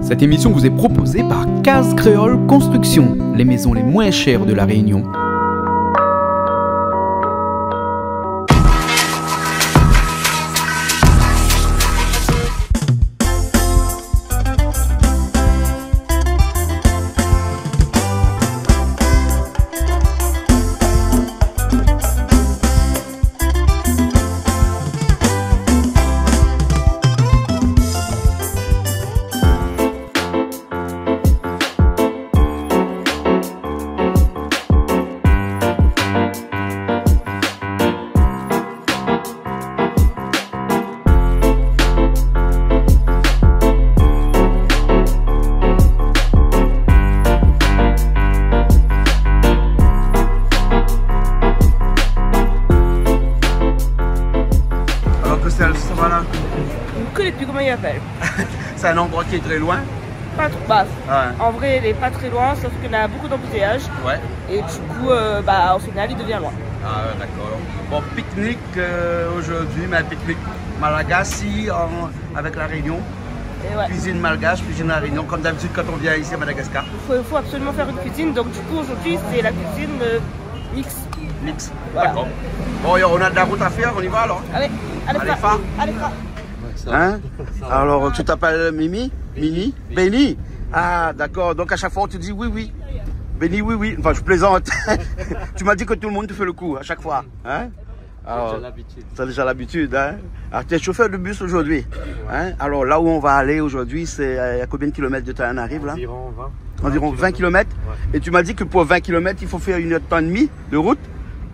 Cette émission vous est proposée par Case Créole Construction, les maisons les moins chères de la Réunion. Je ne connais plus comment il appelle. C'est un endroit qui est très loin. Pas trop basse. Ouais. En vrai, il n'est pas très loin, sauf qu'il y a beaucoup d'embouteillages. Ouais. Et du coup, au final, il devient loin. Ah d'accord. Bon, pique-nique aujourd'hui, mais pique-nique malagasy avec la Réunion. Et ouais. Cuisine malgache, cuisine à la Réunion, comme d'habitude quand on vient ici à Madagascar. Il faut absolument faire une cuisine. Donc du coup, aujourd'hui, c'est la cuisine mix. Mix. Voilà. D'accord. Bon, on a de la route à faire, on y va alors. Allez, allez, allez, Hein? Alors, tu t'appelles Mimi? Mini? Béni? Ah, d'accord. Donc, à chaque fois, on te dit oui, oui. Béni, oui, oui. Enfin, je plaisante. Tu m'as dit que tout le monde te fait le coup à chaque fois. Hein? Alors, t'as déjà l'habitude. Hein? Alors, tu es chauffeur de bus aujourd'hui. Hein? Alors, là où on va aller aujourd'hui, c'est à combien de kilomètres de temps on arrive là? Environ 20. Environ 20 km. Ouais. Et tu m'as dit que pour 20 km, il faut faire 1 heure de temps et demi de route?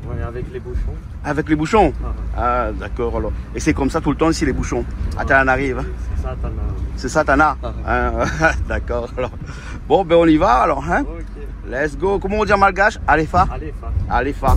Ouais, avec les bouchons. Avec les bouchons? Ah, ah d'accord. Alors. Et c'est comme ça tout le temps ici, les bouchons. Ah, t'en arrive. C'est ça, t'en as. C'est ça, t'en as? Ah, d'accord. Alors. Bon, ben on y va alors. Hein? Ok. Let's go. Comment on dit en malgache? Alefa? Alefa. Alefa.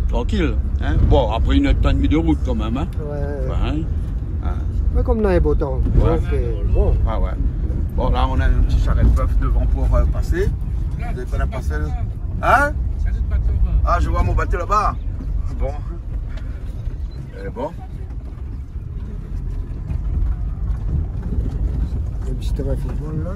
Tranquille. Hein? Bon, après 1 heure et demie de route quand même. Hein? Ouais. Hein? Ah. Mais comme dans les beaux temps. Ouais. Donc, bon. Ah ouais. Bon, là, on a un petit charrette bœuf devant pour passer. Vous avez pas la passer? Hein? Ah, je vois mon bateau là-bas. Bon. Bon. Le petit terrain de football là.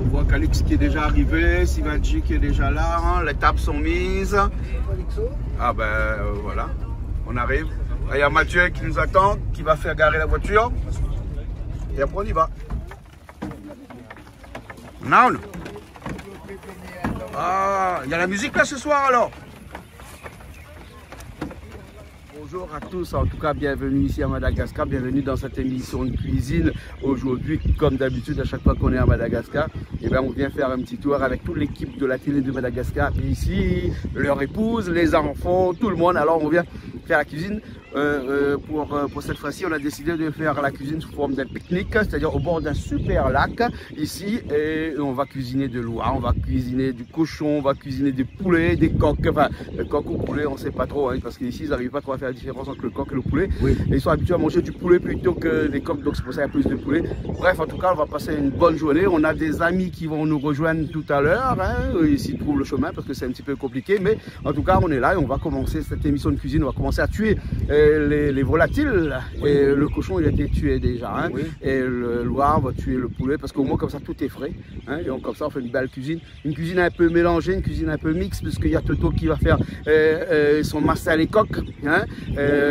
On voit Calix qui est déjà arrivé, Sivanji qui est déjà là, hein, les tables sont mises. Ah ben voilà, on arrive. Il y a Mathieu qui nous attend, qui va faire garer la voiture. Et après on y va. Non. Ah, il y a la musique là ce soir alors. Bonjour à tous, en tout cas bienvenue ici à Madagascar, bienvenue dans cette émission de cuisine. Aujourd'hui, comme d'habitude, à chaque fois qu'on est à Madagascar, eh bien, on vient faire un petit tour avec toute l'équipe de la télé de Madagascar. Et ici, leur épouse, les enfants, tout le monde. Alors on vient faire la cuisine. Pour cette fois-ci, on a décidé de faire la cuisine sous forme d'un pique-nique, c'est-à-dire au bord d'un super lac ici, et on va cuisiner de l'oie, on va cuisiner du cochon, on va cuisiner des poulets, des coqs, enfin le coq ou poulet on sait pas trop, hein, parce qu'ici ils n'arrivent pas trop à faire la différence entre le coq et le poulet, oui. Et ils sont habitués à manger du poulet plutôt que des coqs, donc c'est pour ça qu'il y a plus de poulet. Bref, en tout cas on va passer une bonne journée, on a des amis qui vont nous rejoindre tout à l'heure, hein, s'ils trouvent le chemin parce que c'est un petit peu compliqué, mais en tout cas on est là et on va commencer cette émission de cuisine, on va commencer à tuer les volatiles. Oui. Et le cochon il a été tué déjà, hein. Oui. Et le loir va tuer le poulet parce qu'au moins comme ça tout est frais, hein. Et donc, comme ça on fait une belle cuisine, une cuisine un peu mélangée, une cuisine un peu mixte, parce qu'il y a Toto qui va faire son massalé coq, hein,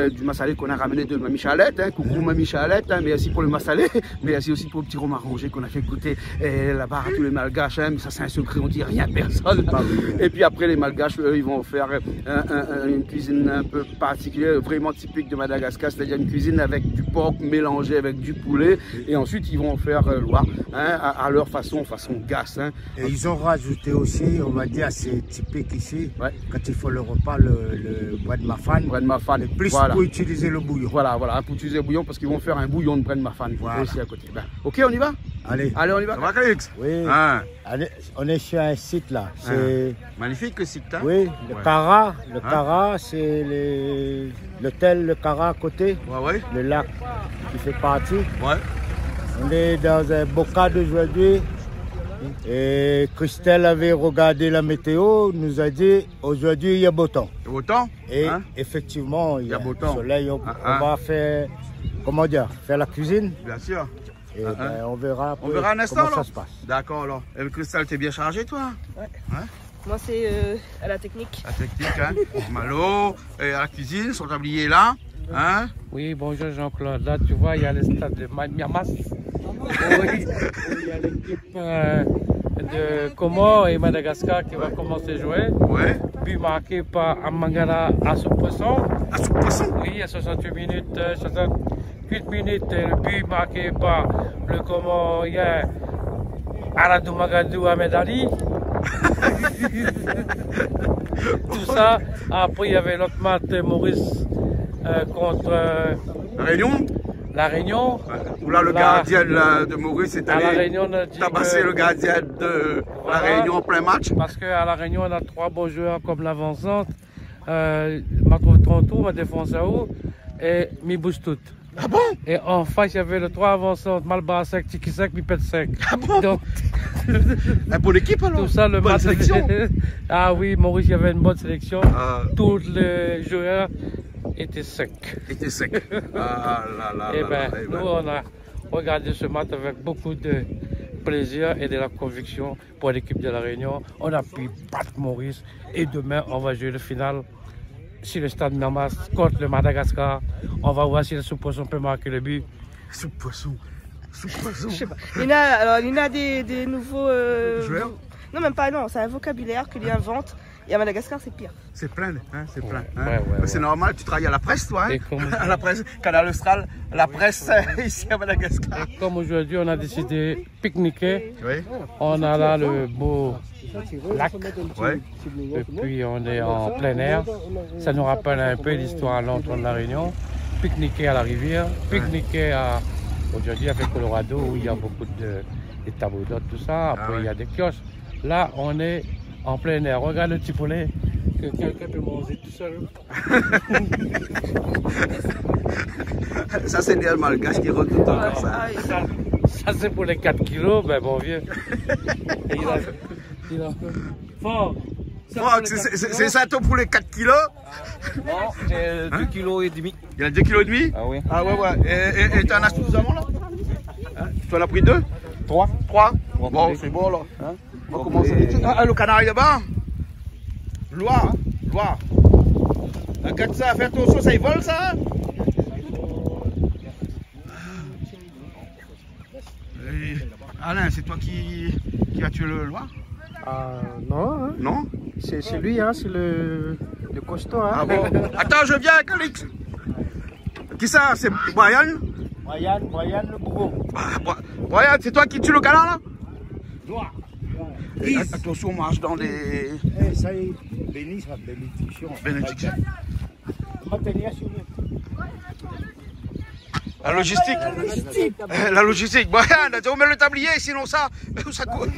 du massalé qu'on a ramené de Mamie Chalette, hein. Coucou Mamie Chalette, hein, merci pour le massalé, merci aussi pour le petit rhum arrangé qu'on a fait goûter là-bas à tous les malgaches, hein. Mais ça c'est un secret, on dit rien à personne. Et puis après les malgaches eux, ils vont faire une cuisine un peu particulière, vraiment typique de Madagascar, c'est-à-dire une cuisine avec du porc mélangé avec du poulet, et ensuite ils vont faire l'oie, hein, à leur façon gas, hein. Et ils ont rajouté aussi, on va dire assez typique ici, ouais. Quand il faut le repas, le bread mafan, plus voilà. Pour utiliser le bouillon. Voilà, pour utiliser le bouillon, parce qu'ils vont faire un bouillon de bread mafan, voilà. Ici à côté. Ben, ok, on y va? Allez. Allez, on y va. Ça va, Calix? Oui. Hein? Allez, on est sur un site là. C'est Magnifique le site, hein? oui, le Ouais. Cara. Le Hein? Cara, c'est l'hôtel Le Cara à côté, Ouais. le lac qui fait partie. Ouais. On est dans un beau cadre aujourd'hui. Et Christelle avait regardé la météo, nous a dit aujourd'hui il y a beau temps. Et autant? Et Hein? effectivement, il y a beau temps. soleil. On Ah. va faire, comment dire, faire la cuisine. Bien sûr. Et ben, on verra, On verra un instant, comment ça alors. se passe. D'accord, alors. Et le cristal, t'es bien chargé, toi? Moi, c'est à la technique. La technique, hein? Malo, et à la cuisine, son tablier est là. Hein? Oui, bonjour Jean-Claude. Là, tu vois, il y a le stade de Miamas. Oui, il y a l'équipe de Comores et Madagascar qui va commencer à jouer. Ouais. But marqué par Amangala Assoupesson. À ce poisson. Oui, à 68 minutes, 68 minutes, et le but marqué par le Comorien Aladou Magadou Ahmed Ali. Tout ça. Après, il y avait l'autre match Maurice contre La Réunion? La Réunion. Où là, le gardien de Maurice est À La allé Réunion, on a dit tabasser que- le gardien de Voilà. la Réunion en plein match. Parce qu'à La Réunion, on a 3 bons joueurs comme l'avancante, Matro Trontou, ma défenseur, et Miboustout. Ah bon? Et en face, il y avait les 3 avancantes, Malbarasek, Tikisek, Pipet Sek. Ah bon? Donc, Un bon équipe alors? tout ça, le Bonne match. sélection. Ah oui, Maurice, il y avait une bonne sélection. Ah, Tous les joueurs étaient secs. était sec. Ah là là. Et là, ben, là, eh nous, on a regardé ce match avec beaucoup de plaisir et de la conviction pour l'équipe de La Réunion. On a pu battre Maurice et demain, on va jouer le final sur le stade Miamas contre le Madagascar. On va voir si le sous-poisson peut marquer le but. Sous poisson. Sous poisson. Je sais pas. Lina a des nouveaux. Joueurs? Non, même pas, non. C'est un vocabulaire que lui invente. Et à Madagascar, c'est pire. C'est plein, hein, c'est plein. Hein. Ouais, C'est normal, tu travailles à la presse, toi, hein? Et comme- À la presse, Canal Austral, la presse ici à Madagascar. Comme aujourd'hui, on a décidé de pique-niquer. Oui, On a là le beau lac. ouais. Et puis on est en plein air. Ça nous rappelle un peu l'histoire à l'entrée de La Réunion. Pique-niquer à la rivière, pique-niquer aujourd'hui avec Colorado où il y a beaucoup de tableaux d'hôtes, tout ça. Après ouais. il y a des kiosques. Là on est en plein air. Regarde le petit poulet que quelqu'un peut manger tout seul. Ça, c'est des malgaches qui rendent tout le temps comme ça. Ça c'est pour les 4 kilos, ben bon vieux. Et il a fort. Franck, c'est ça ton poulet 4 kilos? Non, j'ai 2 kg et demi. Il a 2 kilos et demi? Ah oui. Ah ouais, ouais. Et t'en as suffisamment là? Hein? Tu en as pris 2? 3. 3? Bon, c'est bon là. Hein? On va commencer. Ah, le canard là-bas? Loire. Regarde ça, fais attention, ça y vole ça? Alain, c'est toi qui as tué le Loire? Non, hein, Non? c'est lui, hein, c'est le costaud. Hein. Ah bon? Attends, je viens, Calix. Qui ça? C'est Brian? Brian le gros. Ah, Brian, c'est toi qui tue le canard là? Noir. Attention, on marche dans les Eh, ça y est, bénédiction. bénédictions. On va tenir sur lui. La logistique. La logistique. Brian, on met le tablier, sinon ça coûte.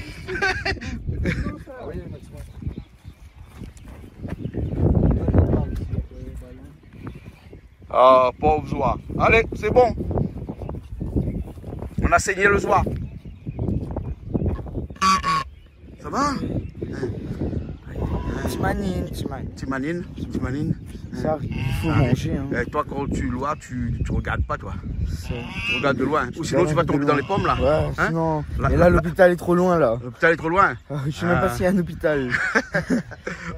Ah, pauvre Zoa. Allez, c'est bon. On a saigné le Zoa. Ça va? Timanine. Ça, il faut manger. Hein. Et toi, quand tu lois, tu regardes pas, toi. Tu regardes de loin. Ou sinon, tu vas tomber dans les pommes, là. Ouais, Hein? sinon. Là, Et là, l'hôpital est trop loin, là. L'hôpital est trop loin. Je sais même pas s'il y a un hôpital.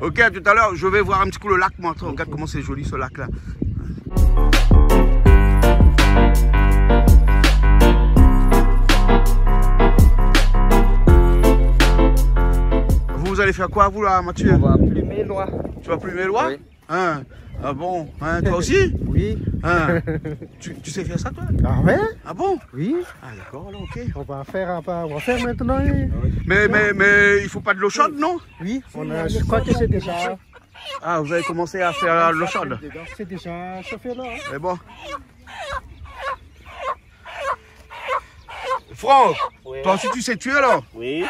Ok, à tout à l'heure, je vais voir un petit coup le lac, moi. Regarde comment c'est joli, ce lac-là. Vous allez faire quoi, vous, là, Mathieu? On va plumer loin. Tu vas plumer loin? Oui. Hein? Ah bon? Hein, toi aussi? Oui. Hein? Tu sais faire ça, toi? Ah ouais? Ah bon? Oui. Ah d'accord, alors, ok. On va faire maintenant. Oui. Mais il faut pas de l'eau chaude, non? Oui, je crois que c'est déjà. Ah, vous avez commencé à faire l'eau chaude? C'est déjà chauffé là. Hein. C'est bon. Franck, toi aussi tu sais tuer alors? Oui.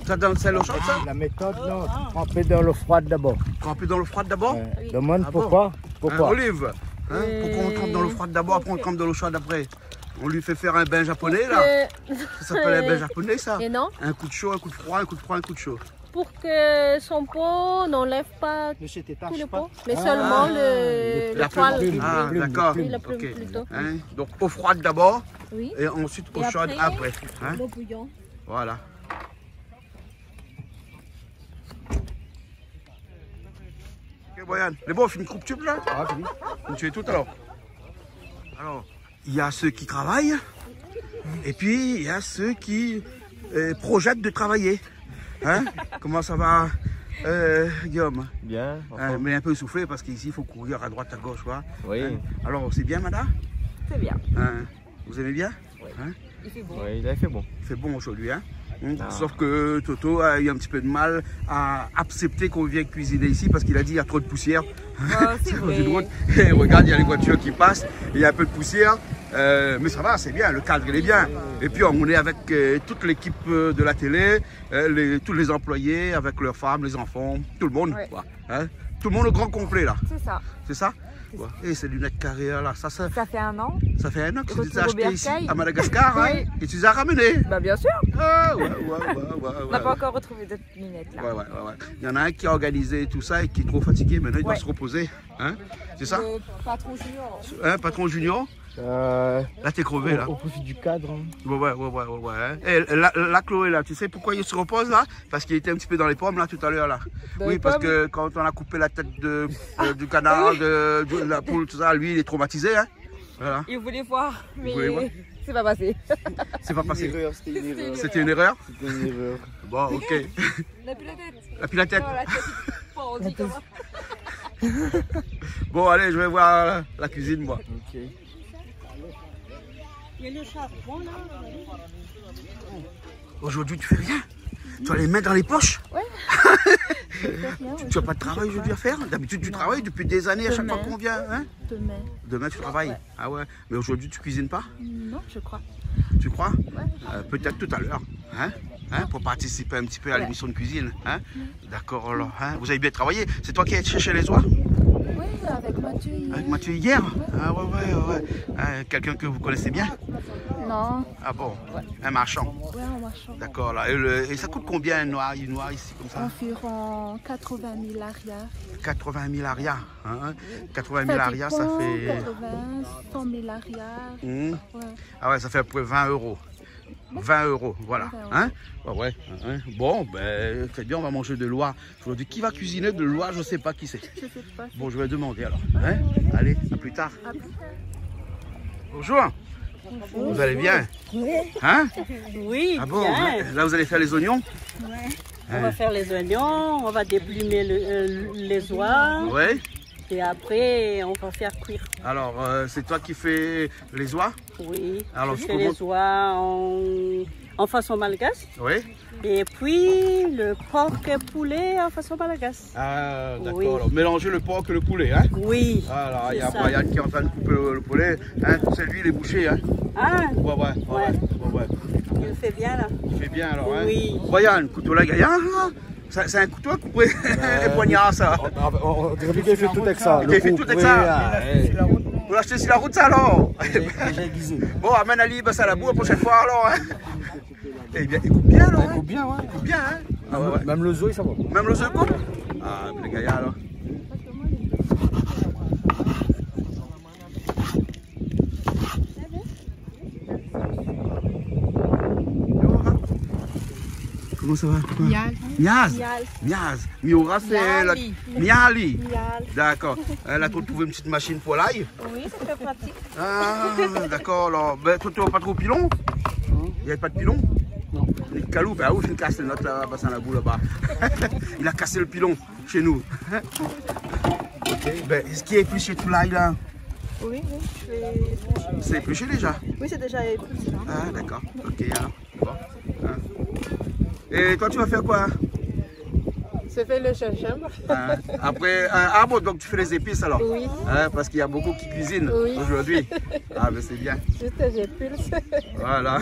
Ça dans le sel au chaud, ça? La méthode, non. Tremper dans l'eau froide d'abord. Tremper dans l'eau froide d'abord? Demande Ah pourquoi. bon? Pourquoi? Olive, hein, pourquoi on trempe dans l'eau froide d'abord, après on trempe dans l'eau chaude après? On lui fait faire un bain japonais là? Ça s'appelle un bain japonais ça? Et non. Un coup de chaud, un coup de froid, un coup de froid, un coup de chaud. Pour que son pot n'enlève pas tout le pot, mais seulement le poil. Ah d'accord. Oui, la plume Ok. plutôt. Hein, donc eau froide d'abord Oui. et ensuite eau Et chaude après. Hein? L'eau bouillon. Voilà. Ok Boyan, les bons, on fait une coupe tube là? Ah fini. On tue tout alors. Alors, il y a ceux qui travaillent et puis il y a ceux qui projettent de travailler. Hein? Comment ça va Guillaume? Bien. Hein, mais un peu essoufflé parce qu'ici il faut courir à droite à gauche. Quoi. Oui. Hein? Alors c'est bien madame? C'est bien. Hein? Vous aimez bien? Oui. Hein? Il fait bon. Oui, il a fait bon. Il fait bon aujourd'hui. Hein? Ah. Sauf que Toto a eu un petit peu de mal à accepter qu'on vienne cuisiner ici parce qu'il a dit qu'il y a trop de poussière. C'est vrai. Une route. Et regarde, il y a les voitures qui passent, il y a un peu de poussière. Mais ça va, c'est bien, le cadre il est bien. Et puis on est avec toute l'équipe de la télé, tous les employés, avec leurs femmes, les enfants, tout le monde. Ouais. Quoi, hein? Tout le monde au grand complet là. C'est ça. C'est ça? Ouais. Et ces lunettes carrées là, ça fait 1 an. Ça fait 1 an que tu les as Retour au achetées ici bercail. à Madagascar hein? Oui. Et tu les as ramenées. Bah bien sûr. Ah, ouais. On n'a pas encore retrouvé d'autres lunettes là. Ouais. Il y en a un qui a organisé tout ça et qui est trop fatigué, maintenant il doit Ouais. se reposer. Hein? C'est ça? Le patron junior. Hein, patron junior? Là t'es crevé là. Au profit du cadre. Hein. Ouais. Et là Chloé là, tu sais pourquoi il se repose là? Parce qu'il était un petit peu dans les pommes là tout à l'heure là. Dans Oui les parce pommes? que quand on a coupé la tête du canard, de la poule, tout ça, lui il est traumatisé hein. Voilà. Il voulait voir, mais voulait voir? c'est pas passé. C'est pas passé. C'était une erreur. C'était une erreur? C'était une erreur. Bon ok. La plus la tête. La pile à tête. Non, la tête. Bon, on dit comment? Bon allez, je vais voir la cuisine moi. Ok. Il y a le charbon là. Aujourd'hui tu fais rien? Tu as les mains dans les poches? Ouais. Tu n'as pas de travail aujourd'hui à faire? D'habitude tu travailles depuis des années à chaque fois qu'on vient. Hein? Demain. Demain tu travailles? Ouais. Ah ouais. Mais aujourd'hui tu cuisines pas? Non, je crois. Tu crois? Ouais. Peut-être tout à l'heure. Hein, pour participer un petit peu à l'émission de cuisine. Hein? D'accord alors. Hein? Vous avez bien travaillé? C'est toi qui as cherché les oies? Oui, avec Mathieu. Avec Mathieu hier? Ah ouais. Hein, quelqu'un que vous connaissez bien? Non. Ah bon? Un marchand? Ouais, en marchand. D'accord là. Et ça coûte combien une noix ici comme ça? Environ 80 000 arias. 80 000 arias. Hein? 80 000 arias ça fait... 80, 100 000 arias. Mmh. Ouais. Ah ouais, ça fait à peu près 20 euros. 20 euros, voilà. 20 euros. Hein? Ouais. Hein? Bon, ben, très bien, on va manger de l'oie. Aujourd'hui, qui va cuisiner de l'oie? Je ne sais pas qui c'est. Je sais pas. Bon, je vais demander alors. Hein? Allez, à plus tard. À plus tard. Bonjour. Vous allez bien? Hein? Oui, Ah bon? bien. Là, vous allez faire les oignons? On va faire les oignons, on va déplumer les oies Ouais. et après on va faire cuire. Alors, c'est toi qui fais les oies? Oui, Alors, je je fais commence- les oies en façon malgache Oui. et puis le porc et poulet en façon malgache. Ah, d'accord. Oui. Alors, mélangez le porc et le poulet, hein? Oui. Alors, il y a c'est ça. Brian qui est en train de couper le poulet. Hein? C'est lui, il est bouché, hein? Ah, Ouais. il le fait bien là. Il fait bien alors, hein? Oui. Brian, couteau là, gaillard, là? C'est un couteau à couper les poignards, ça. On dirait bien qu'il fait tout avec ça. Il fait tout avec ça. Vous l'achetez sur la route, ça alors? Déjà aiguisé. Bon, amène Ali Bassalabou la prochaine fois alors, hein? Eh bien, il coupe bien alors, hein? bien, ouais. Il coupe bien, hein? Ah ouais. Même le zoo, ça va. Même le seul coupe? Ah, mais les gaillards alors. Comment ça va? Niaz. Niaz. Miura, c'est la... Miali. D'accord. Elle a trouvé une petite machine pour l'ail. Oui, c'est très pratique. Ah, d'accord. Alors, ben, toi, tu n'as pas trop pilon? Il n'y avait pas de pilon? Non. Les calous, ben, où je casse le note là-bas, dans la boue là-bas. Il a cassé le pilon chez nous. Ok. Ben, est-ce qui est épluché tout l'ail là? Oui, je fais... C'est épluché déjà? Oui, c'est déjà épluché. Ah, d'accord. Ok, alors. Bon. Hein. Et toi, tu vas faire quoi? Je fais le gingembre. Hein. Après, ah bon, donc tu fais les épices alors? Oui. Hein, parce qu'il y a beaucoup qui cuisinent aujourd'hui. Ah, mais c'est bien. Juste j'épulse. Voilà.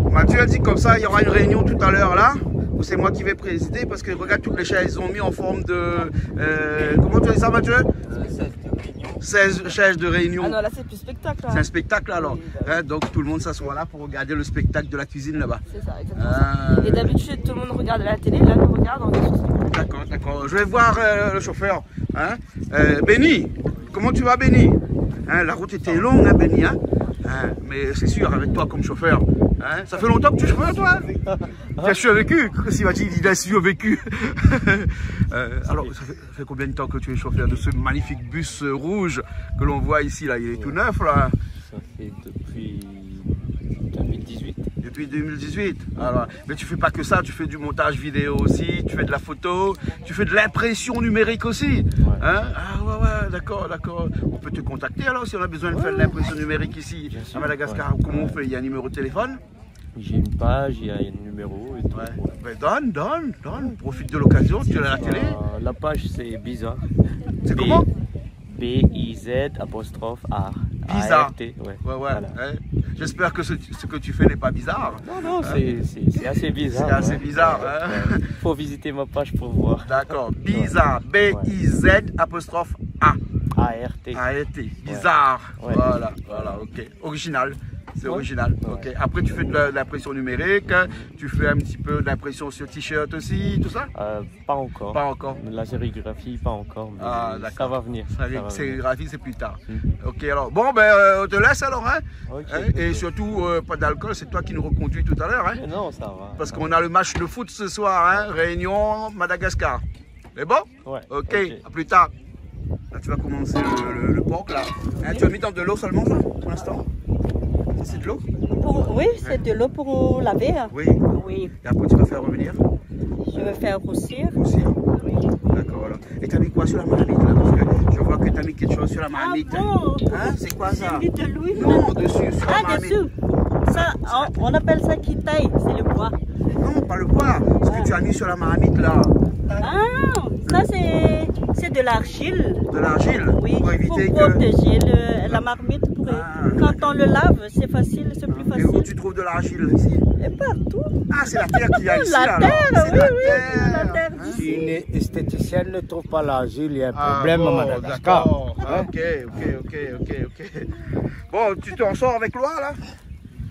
Mathieu a dit comme ça, il y aura une réunion tout à l'heure là, où c'est moi qui vais présider, parce que regarde, toutes les chaises, ils ont mis en forme de... comment tu dis ça, Mathieu? 16 chaises de réunion. Ah non, là c'est plus spectacle. C'est un spectacle alors. Hein, donc tout le monde s'assoit là pour regarder le spectacle de la cuisine là-bas. C'est ça, exactement. Et d'habitude, tout le monde regarde la télé, là on regarde, on est sur ça. D'accord, d'accord. Je vais voir le chauffeur. Hein. Benny, comment tu vas, Benny? Hein, la route était longue, hein, Benny. Hein. Mais c'est sûr, avec toi comme chauffeur. Hein, ça fait longtemps que tu chauffeurs, toi? Tu as survécu? S'il va dire, il a survécu. Alors, ça fait combien de temps que tu es chauffeur de ce magnifique bus rouge que l'on voit ici, là? Il est tout neuf, là. Ça fait depuis 2018. Depuis 2018. Alors, mais tu fais pas que ça, tu fais du montage vidéo aussi, tu fais de la photo, tu fais de l'impression numérique aussi. Ouais. Hein? Ah ouais, d'accord, d'accord. On peut te contacter alors si on a besoin de faire de l'impression numérique ici à Madagascar. Ouais. Comment on fait? Il y a un numéro de téléphone? J'ai une page, il y a un numéro et tout. Ouais. Ouais. Donne, profite de l'occasion, tu es à la télé. La page c'est Bizarre. C'est comment? B-I-Z-A. Bizarre. Ouais. Voilà. Ouais. J'espère que ce que tu fais n'est pas bizarre. Non, c'est assez bizarre. C'est assez bizarre. Hein. Faut visiter ma page pour voir. D'accord. Bizarre. B-I-Z-A. A-R-T. A-R-T. Bizarre. Ouais. Voilà, ok. Original. C'est original. Ouais. Ok. Après, tu fais de l'impression numérique, tu fais un petit peu d'impression sur t-shirt aussi, tout ça? Pas encore. Pas encore. La sérigraphie, pas encore. Mais ça va venir. La sérigraphie, c'est plus tard. Ok, alors. Bon, ben, on te laisse alors, hein? Okay, et surtout, pas d'alcool, c'est toi qui nous reconduis tout à l'heure, hein? Non, ça va. Parce qu'on a le match de foot ce soir, hein? Réunion, Madagascar. C'est bon? Ouais. Ok, à plus tard. Là, tu vas commencer le porc, là. Hein, tu as mis dans de l'eau seulement, ça, pour l'instant? C'est de l'eau? Oui, c'est de l'eau pour laver. Oui. Oui. Et après, tu vas faire revenir? Je vais faire roussir. Roussir? Oui. D'accord, alors. Et tu as mis quoi sur la marmite, là? Parce que je vois que tu as mis quelque chose sur la marmite. Ah bon? Hein? C'est quoi ça? J'ai mis de l'huile. Non, dessus, sur la marmite. Dessous. Ça, on appelle ça kitaï, c'est le bois. Non, pas le bois. Ce que tu as mis sur la marmite, là. Ah, ça c'est de l'argile. De l'argile? Oui, pour éviter pour protéger la marmite. Quand on le lave, c'est facile, c'est plus facile. Et où tu trouves de l'argile ici? Et partout. Ah, c'est la terre qu'il y a ici, la terre, oui, la terre. Si une esthéticienne ne trouve pas l'argile, il y a un problème à Madagascar. Ok. Bon, tu t'en sors avec Loa, là?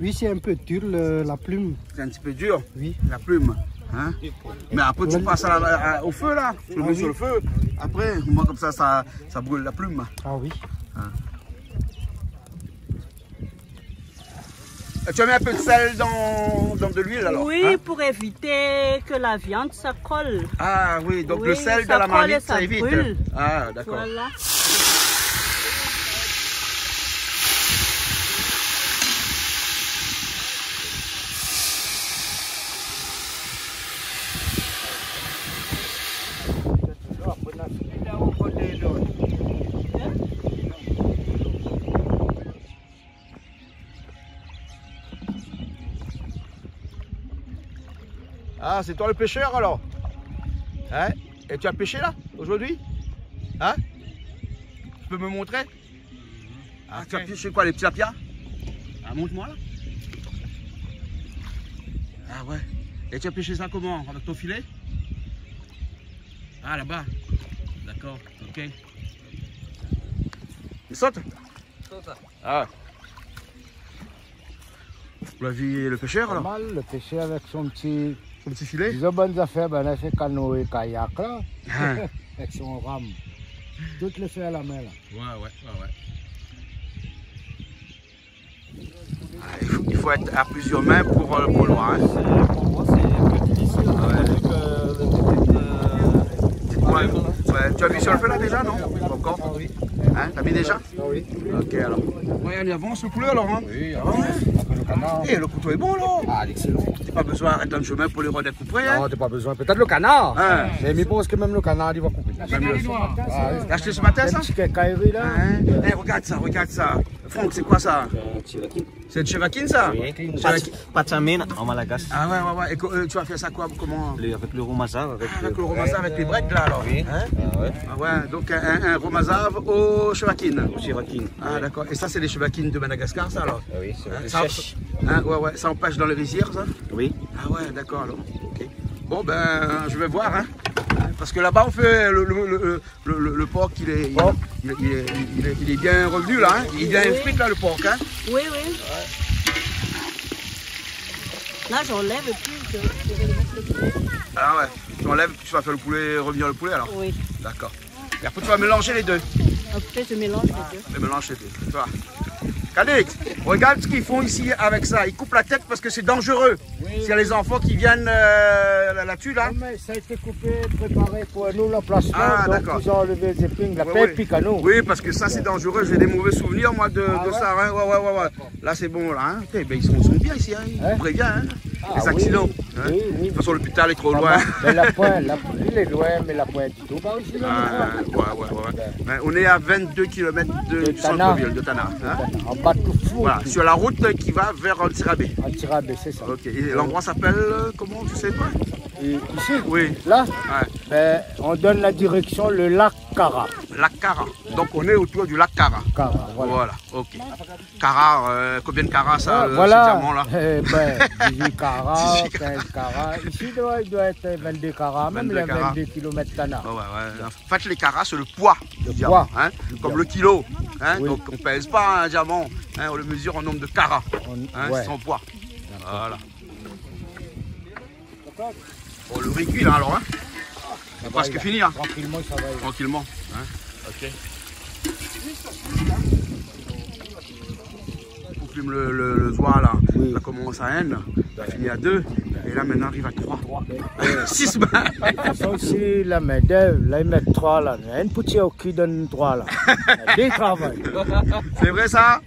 Oui, c'est un peu dur, la plume. C'est un petit peu dur? Oui. La plume. Hein? Mais après tu passes au feu là, tu le mets sur le feu, après moi comme ça brûle la plume. Ah oui. Hein? Tu as mis un peu de sel dans de l'huile alors? Oui, hein? Pour éviter que la viande ça colle. Ah oui, donc le sel dans la marmite ça évite. Brûle. Ah d'accord. Voilà. Ah, c'est toi le pêcheur alors? Hein? Et tu as pêché là aujourd'hui? Hein? Tu peux me montrer? Ah, okay. Tu as pêché quoi, les petits lapias? Ah, montre-moi là. Ah ouais. Et tu as pêché ça comment? Avec ton filet? Ah, là-bas. D'accord, ok. Il saute? Saute. Ah. Vous l'avez vu le pêcheur alors? Mal, le pêcheur avec son petit filet? Ils ont bonnes affaires, ben c'est canoë, kayak là. Avec son rame. Tout le fait à la main là. Ouais. Ah, il faut être à plusieurs mains pour loin. Hein. Pour moi, c'est un peu difficile avec le petit ouais. Tu as vu sur le feu là déjà, non? Encore? Ah oui. Hein, t'as mis déjà? Oui. Ok, alors. Ouais, on y avance le poulet alors, hein? Oui, avance. Après le canard. Et le couteau est bon, là? Ah, excellent. T'as pas besoin d'arrêter dans le chemin pour les redécouper, hein? Non, t'as pas besoin. Peut-être le canard. Hein? Mais je pense que même le canard, il va couper. T'as acheté ce matin, ça? Un petit cacaillerie, là. Hein? Regarde ça, regarde ça. Franck, c'est quoi ça? C'est de chevaquine, ça? Oui. Patsamine en malagasy. Ah ouais. Et tu vas faire ça quoi? Comment? Avec le romazave. Avec le romazave, avec les breaks, là, alors? Oui. Hein? Ouais. Ah ouais, donc un romazave au chevakine. Au chevakine. Ah d'accord. Et ça, c'est les chevakines de Madagascar, ça, alors? Ah oui, c'est ça, sèche. Hein, ouais. Ça empêche dans les rizières, ça? Oui. Ah ouais, d'accord, alors. Ok. Bon, ben, je vais voir, hein. Parce que là-bas, on fait le porc, il est bien revenu, là, hein. Il est bien frites, là, le porc, hein. Oui. Là, j'enlève et puis je vais mettre le poulet. Ah ouais. Tu enlèves, tu vas faire le poulet, revenir le poulet, alors? Oui. D'accord. Et après, tu vas mélanger les deux. Après, je mélange les deux. Je mélange les deux. Tu vois. Kadik, regarde ce qu'ils font ici avec ça. Ils coupent la tête parce que c'est dangereux. S'il y a les enfants qui viennent là-dessus, là. Non, mais ça a été coupé, préparé pour nous l'emplacement. Ah, donc d'accord. ils ont enlevé les épingles, la paix pique à nous. Oui, parce que ça c'est dangereux. J'ai des mauvais souvenirs moi de ça. Hein. Ouais. Là c'est bon là. Hein. Ben, ils sont bien ici. Hein. Ils préviennent. Hein. Les accidents. Oui, hein. oui. De toute façon l'hôpital est trop loin. Mais la pointe, il est loin, mais la pointe est tout bas aussi. Ouais. Ben, on est à 22 km du centre-ville de Tana. Hein. En bas de tout fou. Voilà, sur la route qui va vers Antirabé. Antirabé, c'est ça. Ok. Et l'endroit s'appelle comment, tu sais pas? Ici? Oui. Là? Ouais. Ben, on donne la direction le lac Kara. Lac Kara. Donc on est autour du lac Kara. Kara, voilà. Ok. Kara, combien de Kara ça, voilà. ce diamant-là? 18 Kara, 15 Kara. Ici, il doit être 22 Kara, même il y a 22 km Tana. Ouais. En fait, les Kara, c'est le poids du diamant. Hein, comme le kilo. Hein, oui. Donc on ne pèse pas un diamant. Hein, on le mesure en nombre de Kara. C'est son poids. Voilà. Bon, le riz cuit là alors, hein? C'est presque fini, hein? Tranquillement, ça va. Tranquillement. Hein? Ok. On fume le soir là. Oui. Ça commence à 1, ça finit à 2, et là maintenant arrive à 3. 6 mains. Ça aussi, la main d'œuvre, là ils mettent 3 là. Il y a une petite qui donne 3 là. Des travail. C'est vrai ça?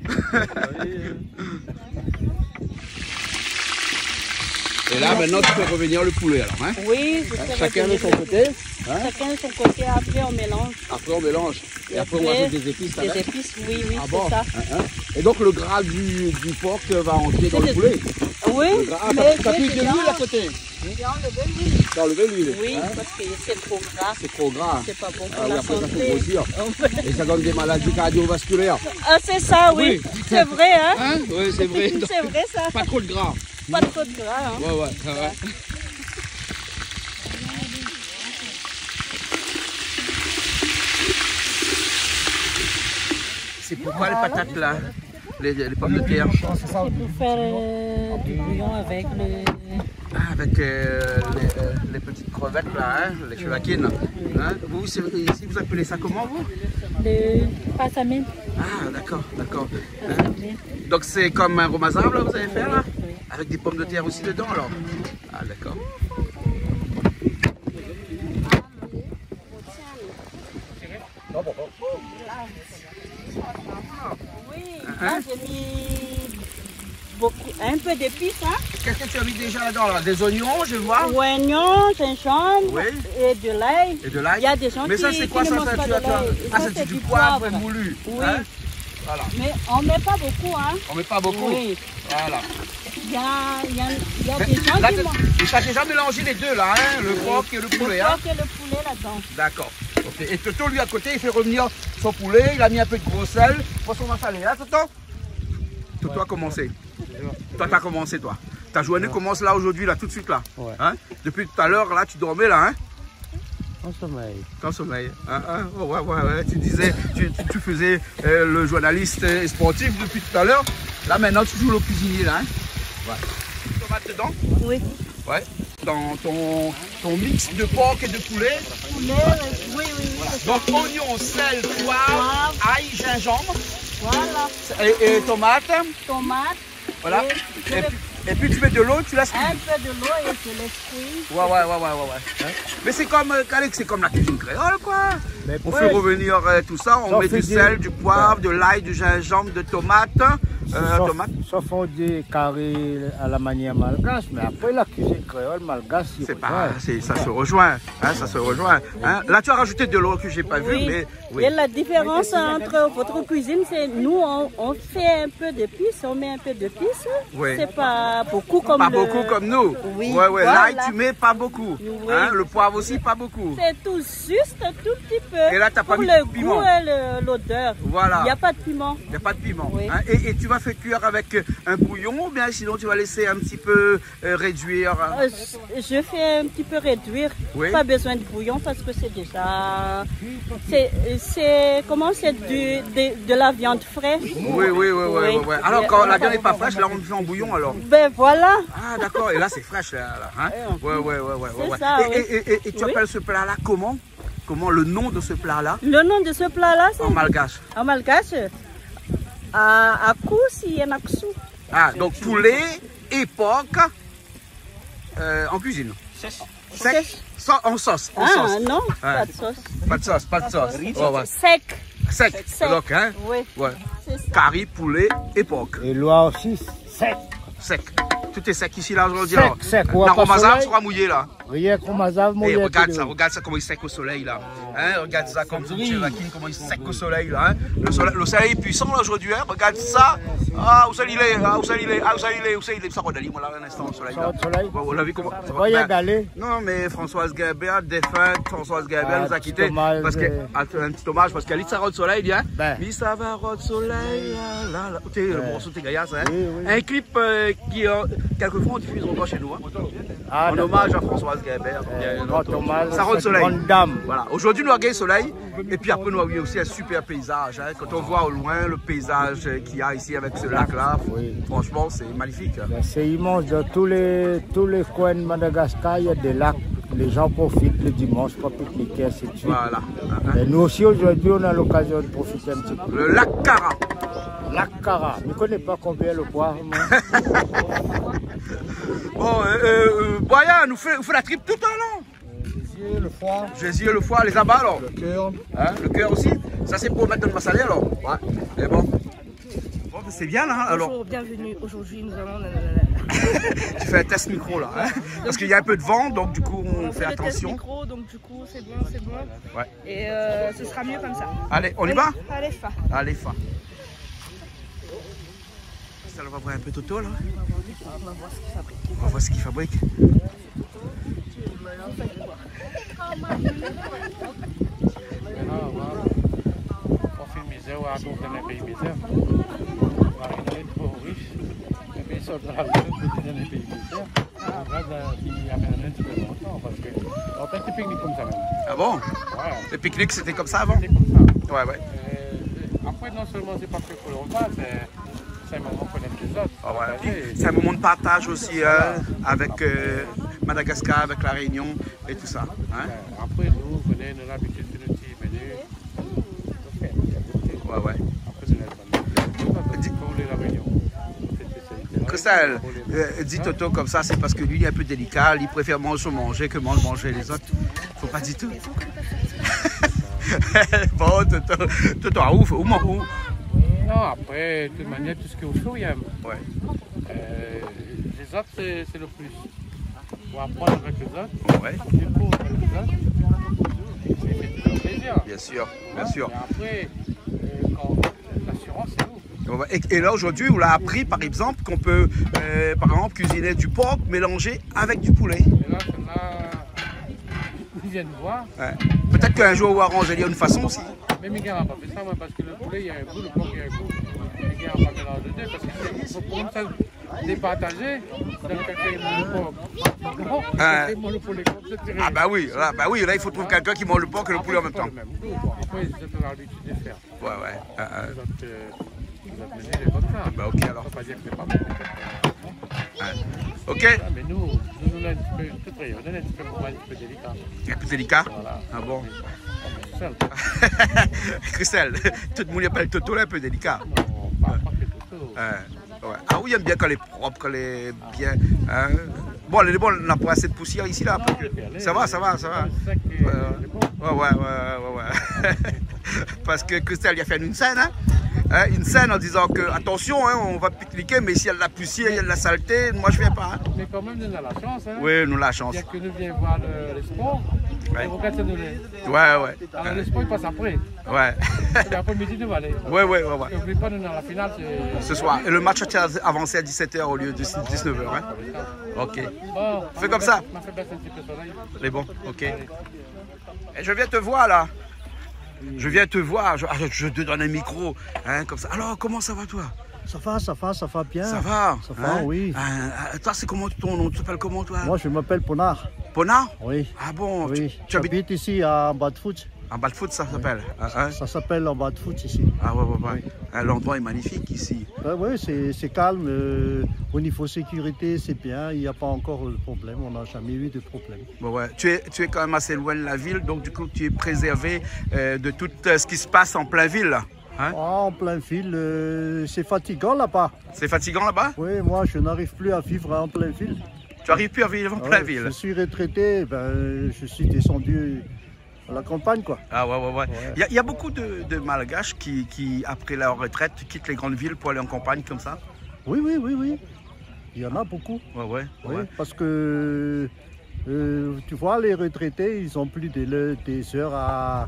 Et là, maintenant, tu peux revenir le poulet, alors, hein? Oui, je sais. Chacun de son côté. Hein? Chacun de son côté, après on mélange. Après, on mélange. Et après, on ajoute des épices, des épices, oui, ah c'est bon? ça. Et donc, le gras du porc va entrer dans le poulet? Oui, mais t'as plus de l'huile à côté? J'ai enlevé l'huile. T'as enlevé l'huile? Oui, parce que c'est trop gras. C'est trop gras. C'est pas bon pour la la santé. Ça fait grossir. Et ça donne des maladies cardiovasculaires. Ah, c'est ça, oui. C'est vrai, hein? Oui, c'est vrai. C'est vrai, ça. Pas trop de gras. Pas trop de gras, hein? Ouais. C'est pourquoi les patates là? Les pommes de terre? C'est pour faire du bouillon avec avec les petites crevettes là, hein, les chevakines. Hein? Vous, ici, vous appelez ça comment vous? Le passamine. Ah d'accord. Hein? Donc c'est comme un romazave là, vous allez faire là? Avec des pommes de terre aussi dedans alors? Ah d'accord. Oui, là j'ai mis un peu d'épices. Hein? Qu'est-ce que tu as mis déjà là-dedans là? Des oignons, je vois. Oignons, gingembre et de l'ail. Et de l'ail. Il y a des gens mais ça c'est quoi ça? Ah, c'est du poivre moulu. Oui. Hein? Voilà. Mais on ne met pas beaucoup. Hein? On ne met pas beaucoup? Oui. Voilà. Il y a des gens là, qui mangent. Tu as déjà mélangé les deux là, hein? Le porc et le poulet. Le porc et le poulet là-dedans. D'accord. Okay. Et Toto lui à côté, il fait revenir son poulet, il a mis un peu de gros sel. Poisson va saler, là Toto? Toto a commencé. Toi, tu as commencé, toi. Ta journée commence là aujourd'hui, là, tout de suite là. Ouais. Hein? Depuis tout à l'heure, là, tu dormais là, hein? En sommeil. En sommeil. Hein? Oh, ouais. Tu disais, tu faisais le journaliste sportif depuis tout à l'heure. Là, maintenant, tu joues le cuisinier, là, hein? Ouais. Tomate dedans? Oui. Ouais. Dans ton mix de porc et de poulet. Oui. Voilà. Donc, oignon, sel, poivre, ail, gingembre. Voilà. Et tomate. Tomate. Voilà. Et puis tu mets de l'eau, tu laisses Un peu de l'eau et je laisse cuire. Ouais. Mais c'est comme, c'est comme la cuisine créole, quoi. Mais On fait revenir tout ça, on met du sel, du poivre, de l'ail, du gingembre, de tomates. Sauf on dit carré à la manière malgache, mais après la cuisine créole malgache, ça se rejoint, hein, ça se rejoint. Hein. Là tu as rajouté de l'eau que j'ai pas vu, mais oui. Et la différence entre votre cuisine, c'est nous on fait un peu d'épices, on met un peu d'épices. Oui. C'est pas beaucoup comme beaucoup comme nous. Oui. Ouais. Voilà. L'ail tu mets pas beaucoup. Oui. Hein. Le poivre aussi pas beaucoup. C'est tout juste un tout petit peu. Et là t'as pas pour mis le de piment. goût et l'odeur. Voilà. Il n'y a pas de piment. Il n'y a pas de piment. Oui. Hein. Et tu vas faire cuire avec un bouillon ou bien sinon tu vas laisser un petit peu réduire. Je fais un petit peu réduire. Oui. Pas besoin de bouillon parce que c'est déjà. C'est de la viande fraîche. Oui. Alors quand la viande n'est pas fraîche, là on le fait en bouillon alors. Ben voilà. Ah d'accord, et là c'est fraîche là. Hein. Ouais. C'est ça, Et tu appelles ce plat là comment? Comment le nom de ce plat là? Le nom de ce plat là c'est. En malgache. En malgache. À Koussi et Naksou. Ah donc poulet et porc en cuisine. Sec. En sauce. Non, pas de sauce. Pas de sauce. Sec. Donc, hein? Oui. Ouais. Curry, poulet et porc. Et l'oie aussi, sec. Tout est sec ici là aujourd'hui. Sec. La romazave sera mouillée là. Rien qu'on mazave mouillé. Et regarde ça comment il sec au soleil là. Hein, regarde ça comme comment il sec au soleil là. Hein. Le soleil est puissant là aujourd'hui. Hein. Regarde ça. Ah, où ça il est. Ça redalise moi là un instant au soleil. On l'a vu comment. Non mais Françoise Gerber, défunte Françoise Gerber nous a quittés parce que un petit hommage parce qu'elle dit ça rod soleil bien. Mais ça va rod soleil là. Le morceau de Gaillasse. Un clip qui quelquefois on diffuse encore chez nous. En hommage à Françoise Gerber. Ça rend le soleil. Voilà. Aujourd'hui, nous avons le soleil. Et puis après, nous avons aussi un super paysage. Hein. Quand on voit au loin le paysage qu'il y a ici avec ce lac-là, franchement, c'est magnifique. C'est immense. Dans tous les coins de Madagascar, il y a des lacs. Les gens profitent le dimanche pour pique-niquer, ainsi de suite. Voilà. Et nous aussi, aujourd'hui, on a l'occasion de profiter un petit peu. Le lac Cara. Lac Cara. Je ne connais pas combien le poids. Bon, Boyan, vous faites la tripe tout le temps, non? Jésus, le foie, les abats alors. Le cœur. Hein, le cœur aussi. Ça c'est pour mettre dans le massalé alors. Ouais. Et bon. C'est bien là alors. Bonjour, bienvenue. Aujourd'hui nous allons. Tu fais un test micro là. Hein, parce qu'il y a un peu de vent donc du coup on fait attention. Test micro donc du coup c'est bon. Ouais. Et ce sera mieux comme ça. Allez, on y va? Allez, fa. Ça on va voir un peu Toto là. On va voir ce qu'il fabrique. On va voir ce qu'il fabrique. On fait une misère, on a donc dans un pays misère. On est trop riche. Les pays sont dans un pays misère. On va y amener un petit peu longtemps parce qu'on fait des pique-niques comme ça même. Ah bon? Ouais. Le pique-nique c'était comme ça avant? C'était comme ça. Ouais. Après, non seulement c'est pas que pour le repas, c'est un moment pour les autres. Ah ouais. C'est un moment de partage aussi avec Madagascar, avec la Réunion et tout ça. Hein? Après, nous, on a l'habitude de nous tirer menu. Ouais. Après, c'est la Réunion. Christelle, dit Toto comme ça, c'est parce que lui il est un peu délicat, il préfère manger que manger les autres. Faut pas dire tout. Bon, Toto, ouf, où? Non, après, de toute manière, tout ce qu'il faut, il y a. Ouais. Les autres, c'est le plus. Pour apprendre avec les autres. Ouais. Du coup, avec les autres, c'est toujours plaisir. Bien sûr. Et après, l'assurance, c'est nous. Et là, aujourd'hui, on l'a appris, par exemple, qu'on peut, par exemple, cuisiner du porc mélangé avec du poulet. Et là, ils viennent voir. Ouais. Peut-être qu'un jour, on va arranger une façon aussi. Mais mes gars, on va pas faire ça, parce que le poulet, il y a un goût, le porc, il y a un goût. Les gars, on va mélanger les deux, parce que c'est pour ça départager. Donc, quelqu'un qui mange le porc. Quelqu'un qui mange le poulet. Ah bah oui, là, il faut trouver quelqu'un qui mange le porc et le poulet en même temps. Après, c'est l'habitude de faire. Ouais. Vous êtes menés les bonnes femmes. Bah ok alors. Faut pas dire que c'est pas bon. Ok. Mais nous, on a un petit peu délicat. Un peu délicat? Voilà. Ah bon? Seul. Christelle, tout le monde appelle Toto là un peu délicat. Non, pas que Toto. Ouais. Ah oui, il aime bien quand elle est propre, quand elle est bien. Hein. Bon, on n'a pas assez de poussière ici, là. Ça va. Ouais. Parce que Christelle il a fait une scène, hein. Une scène en disant que attention, hein, on va pique-niquer, mais s'il y a de la poussière, il y a de la saleté, moi je viens pas. Hein. Mais quand même, nous avons la chance. Hein. Oui, nous avons la chance. Il y a que nous venons voir les sports. Ouais. Et vous regardez nous les. Ouais. Alors les sports, ils passent après. Ouais. Et après midi, nous allons aller. Ouais. Et n'oubliez pas, nous dans la finale. Ce soir. Et le match a été avancé à 17h au lieu de 19h. Hein. Ok. Bon. Fais comme ça. On fait baisser un petit peu le soleil. C'est bon, ok. Et je viens te voir là. Je viens te voir, je te donne un micro, hein, comme ça. Alors, comment ça va toi? Ça va bien. Ça va? Ça va, hein? Oui. Toi, c'est comment ton nom? Tu t'appelles comment toi? Moi, je m'appelle Ponard. Ponard? Oui. Ah bon? Oui. J'habite ici à Bas-de-Foot. En Bas-de-Foot, ça s'appelle? Oui. Ça s'appelle en Bas-de-Foot ici. Ah ouais. L'endroit est magnifique ici. Oui, c'est calme. Au niveau sécurité, c'est bien. Il n'y a pas encore de problème. On n'a jamais eu de problème. Bon, ouais. Tu es quand même assez loin de la ville, donc du coup, tu es préservé de tout ce qui se passe en plein ville. Là. Hein? En plein ville, c'est fatigant là-bas. C'est fatigant là-bas? Oui, moi, je n'arrive plus à vivre en plein ville. Tu n'arrives plus à vivre en plein ville? Je suis retraité. Je suis descendu à la campagne, quoi. Ah ouais. Il y a beaucoup de Malgaches qui, après leur retraite, quittent les grandes villes pour aller en campagne comme ça? Oui. Il y en a beaucoup. Ouais. Parce que, tu vois, les retraités, ils n'ont plus des heures à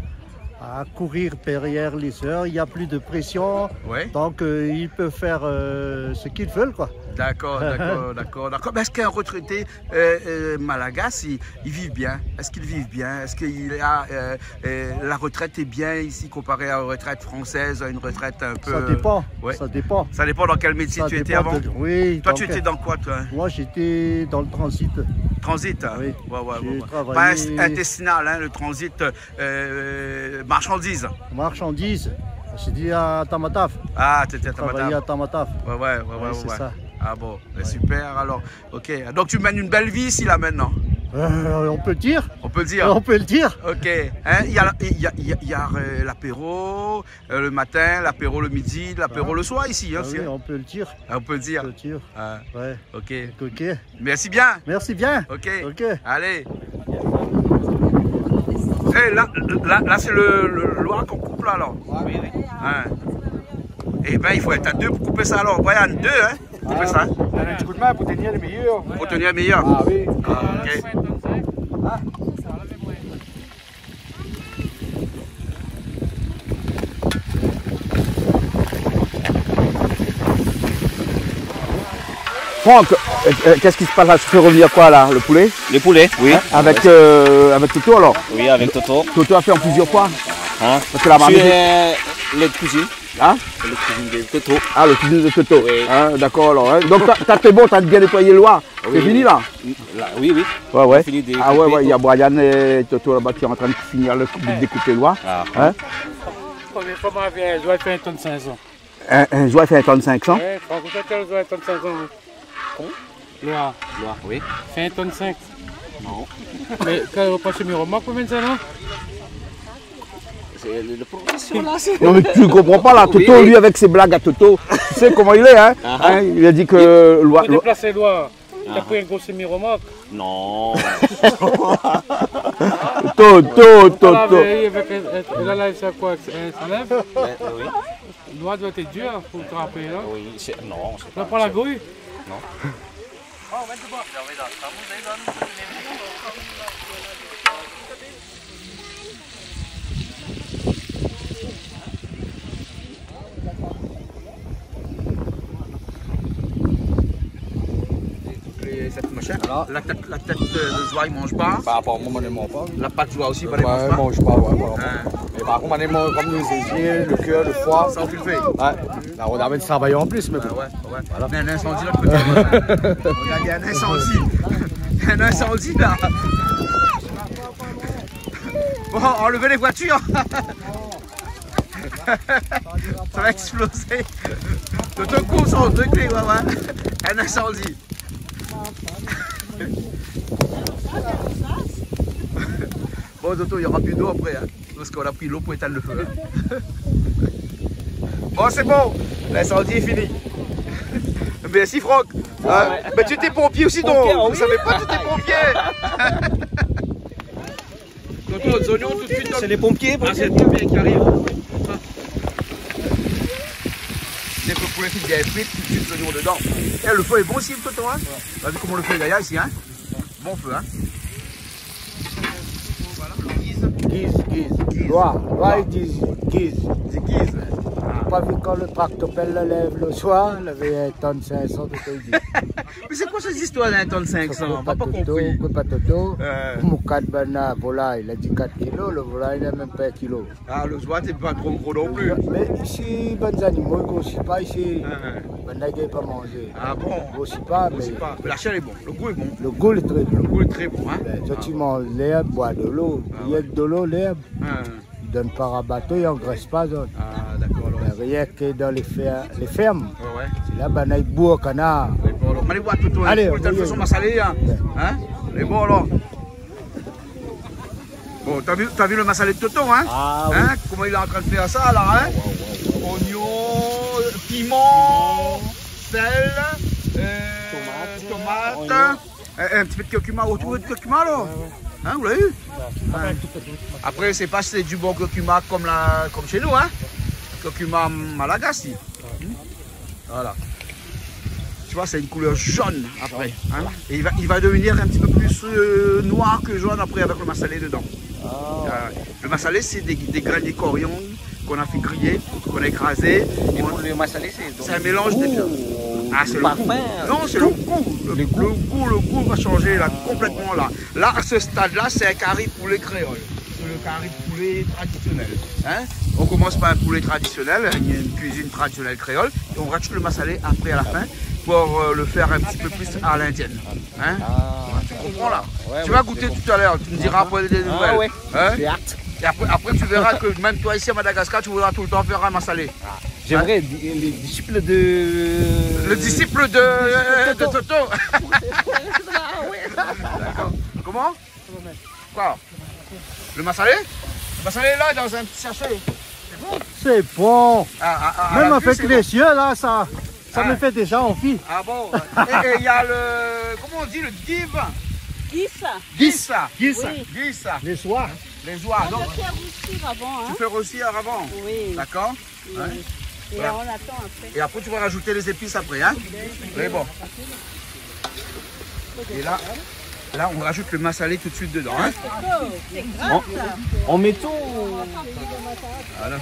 courir derrière les heures. Il n'y a plus de pression. Ouais. Donc, ils peuvent faire ce qu'ils veulent, quoi. D'accord. Est-ce qu'un retraité malagasy, ils vivent bien? Est-ce qu'ils vivent bien? Est-ce que la retraite est bien ici comparée à la retraite française, à une retraite un peu... Ça dépend. Ouais. Ça dépend. Ça dépend dans quel métier tu étais avant? Oui. Toi, tu étais dans quoi, toi? Moi, j'étais dans le transit. Transit? Oui. Ouais. Pas intestinal, hein, le transit marchandises. Marchandises. J'ai dit à Tamataf. Ah, tu étais à Tamataf. Travaillé à Tamataf. Ouais. C'est ça. Ah bon, super alors. Ok, donc tu mènes une belle vie ici là maintenant? On peut le dire. On peut le dire. On peut le dire. Ok. Hein, il y a l'apéro le matin, l'apéro le midi, l'apéro le soir ici. Hein, oui, on peut le dire. On peut le dire. Ouais. Ok. Ok. Merci bien. Merci bien. Ok. Allez. Hey, là c'est le loir qu'on coupe là alors. Oui. Hein. Eh ben il faut être à deux pour couper ça alors. Brian, deux hein. Couper ça. Un petit coup de main pour tenir le meilleur. Pour tenir le meilleur. Ah oui. Ok. Franck, qu'est-ce qui se passe là? Tu fais revenir quoi là? Le poulet? Le poulet, oui. Hein? Avec Toto alors? Oui, avec Toto. Toto a fait en plusieurs fois? Hein? Parce que la marmite... le cuisine. Hein? Le cuisine de Toto. Ah, le cuisine de Toto. Oui. Hein? D'accord alors. Hein? Donc t'es bon, t'as bien nettoyé le loir. Oui, c'est fini là? Oui. Ouais. Fini de Ah ouais, il y a Brian et Toto là-bas qui est en train de finir de découper le loir. Ah. Hein? Comment un joie fait 1 tonne 500? Un joie fait 1 tonne 500? Oui, Franck, vous faites un joie 1 tonne 500. Loire, oui. Fait 1 tonne 5. Non. Mais quand vous passez mes remarques, combien de ça là? C'est le progression là. Non mais tu comprends pas là, Toto oui. Lui avec ses blagues à Toto, tu sais comment il est hein, hein. Il a dit que... Vous déplacez Loire, t'as pris un gros semi-remarque? Non. Toto. Là, c'est quoi? Ça lève? Oui. Loire doit être dur pour te rappeler là? Oui, non. Tu vas prendre la grue? Non. La tête de joie, il mange pas. Par rapport à moi, je ne mange pas. La pâte de joie aussi, il mange pas. Mange pas, mais par contre, on mange comme les aisiers, le cœur, le foie. Ça, on peut le faire. Ouais. Là, on avait travaillé en plus, mais bon. Ouais. Voilà. Il y a un incendie là de côté. Regarde, il y a un incendie. Il y a un incendie là. Bon, enlevez les voitures. Ça va exploser. Toto court sur deux clés, ouais. Un incendie. Bon Toto, il n'y aura plus d'eau après, hein, parce qu'on a pris l'eau pour éteindre le feu. Bon c'est bon, l'incendie est fini. Merci Franck. Mais tu étais pompier aussi, donc. Je ne savais pas que tu étais pompier. Toto, les oignons tout de suite. C'est les pompiers. Ah, c'est les pompiers qui arrivent. Dès que le poulet est bien frit, tout de suite les oignons dedans. Et le feu est bon aussi, le Toto, hein. Tu as vu comment le feu est derrière ici, hein. Bon feu, hein. Guise. Loire, ils disent guise. C'est guise. Pas vu quand le tractopelle le lève le soir, il avait 1 tonne 500 de dit. Mais c'est quoi cette histoire d'un tonne 500? Pas compris. Pas toto. Mon 4 bananes, voilà, il a dit 4 kilos, le voilà, il n'a même pas 1 kilo. Ah, le soir, t'es pas trop gros non plus. Mais ici, les animaux, ils ne grossissent pas ici. Bananes, ils ne pas manger. Ah bon? Ils ne grossissent pas, mais. La chair est bon, le goût est bon. Le goût est très bon. Le goût est très bon, hein? Toi, tu manges l'herbe, bois de l'eau. Il y a de l'eau, l'herbe. Ils ne donnent pas à bateau, ils n'engraissent pas. Ah, d'accord. Rien que dans les fermes. Ouais. C'est là, bananes, ils boivent au canard. Mais les bois tout allez, de toute façon, massalé, hein? Les bons, alors. Bon, t'as vu le massalé de Toto, hein? Ah, hein? Comment il est en train de faire ça, là, hein? Oignon, piment, sel, tomate, un petit peu de curcuma autour de curcuma, là. Hein, vous l'avez eu? Après, c'est pas si c'est du bon curcuma comme chez nous, hein? Curcuma Malagasy. Voilà. Tu vois, c'est une couleur jaune après. Hein? Et il va devenir un petit peu plus noir que jaune après avec le massalé dedans. Le massalé, c'est des graines de coriandre qu'on a fait griller, qu'on a écrasé. Et pour le massalé, c'est un mélange de... Ah, c'est le goût. Non, c'est le goût. Le goût va changer là, complètement là. Là, à ce stade-là, c'est un curry poulet créole. C'est le curry poulet traditionnel. Hein? On commence par un poulet traditionnel, une cuisine traditionnelle créole, et on rajoute le massalé après à la fin pour le faire un petit peu plus à l'indienne. Hein? Tu comprends là? Tu vas goûter tout à l'heure, tu me diras après des nouvelles. Hein? Et après, tu verras que même toi ici à Madagascar, tu voudras tout le temps faire un massalé. J'aimerais les disciples de... Le disciple de Toto. D'accord. Comment? Quoi? Le massalé? Le massalé est là dans un petit sachet. C'est bon? C'est bon. Même avec les cieux là, ça me fait déjà envie. Ah bon? Et il y a le... Comment on dit? Le give? Guissa. Les soirs. Les soirs. On peut faire roussir avant. Tu fais roussir avant? Oui. D'accord. Oui. Et voilà. On attend après. Et après, tu vas rajouter les épices après, hein? C'est bon. Et là, on rajoute le massalé tout de suite dedans, hein? C'est grave, ça. On met tout. Voilà.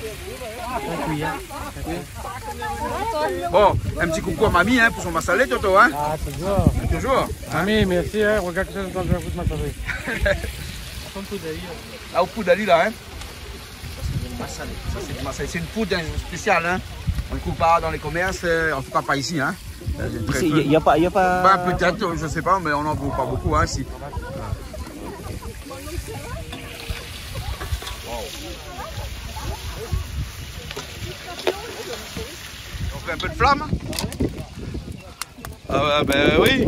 Bon, un petit coucou à mamie, hein, pour son massalé, Toto, hein? Ah, toujours. Toujours. Mamie, merci, hein. Regarde ça, je vais foutre massalé. Là, au poudre d'Ali, là, hein? Ça, c'est du massalé. C'est une poudre spéciale, hein? On ne coupe pas dans les commerces, en tout cas pas ici, hein? Il n'y a pas... Bah, peut-être, je ne sais pas, mais on n'en trouve pas beaucoup, hein, ici. On fait un peu de flamme? Ah ben oui.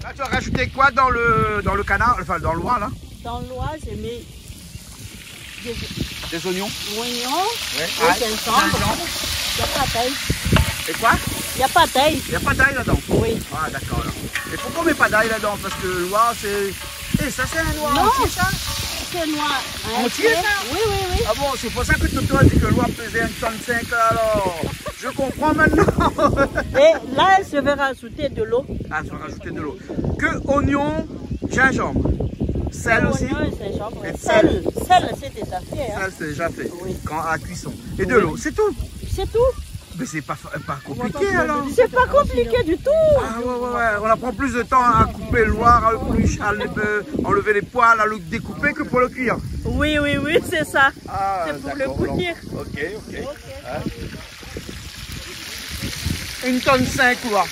Là, tu as rajouté quoi dans le canard, enfin dans le loin, là? Dans le loin, j'ai mis des oignons. Oignons, ouais. Des gingembre. Il n'y a pas d'ail. Et quoi? Il n'y a pas d'ail. Il n'y a pas d'ail là-dedans? Oui. Ah d'accord. Et pourquoi on ne met pas d'ail là-dedans? Parce que le noir, c'est... Eh, ça c'est un noir entier, ça? C'est noir. Entier, ça? Oui. Ah bon, c'est pour ça que Toto a dit que le noir pesait 1,5 tonne alors. Je comprends maintenant. Et là, je vais rajouter de l'eau. Ah, tu vas rajouter de l'eau. Que oignon, gingembre. Sel aussi? Sel, c'est déjà fait. Hein? Sel, c'est déjà fait. Oui. Quand à cuisson. Et de l'eau, c'est tout? C'est tout. Mais c'est pas compliqué alors? C'est pas compliqué du tout. Ah ouais. On apprend plus de temps à couper le noir, à enlever les poils, à le découper que pour le cuire. Oui, c'est ça. Ah, c'est pour le cuire. Ok. Hein? 1,5 tonne, quoi.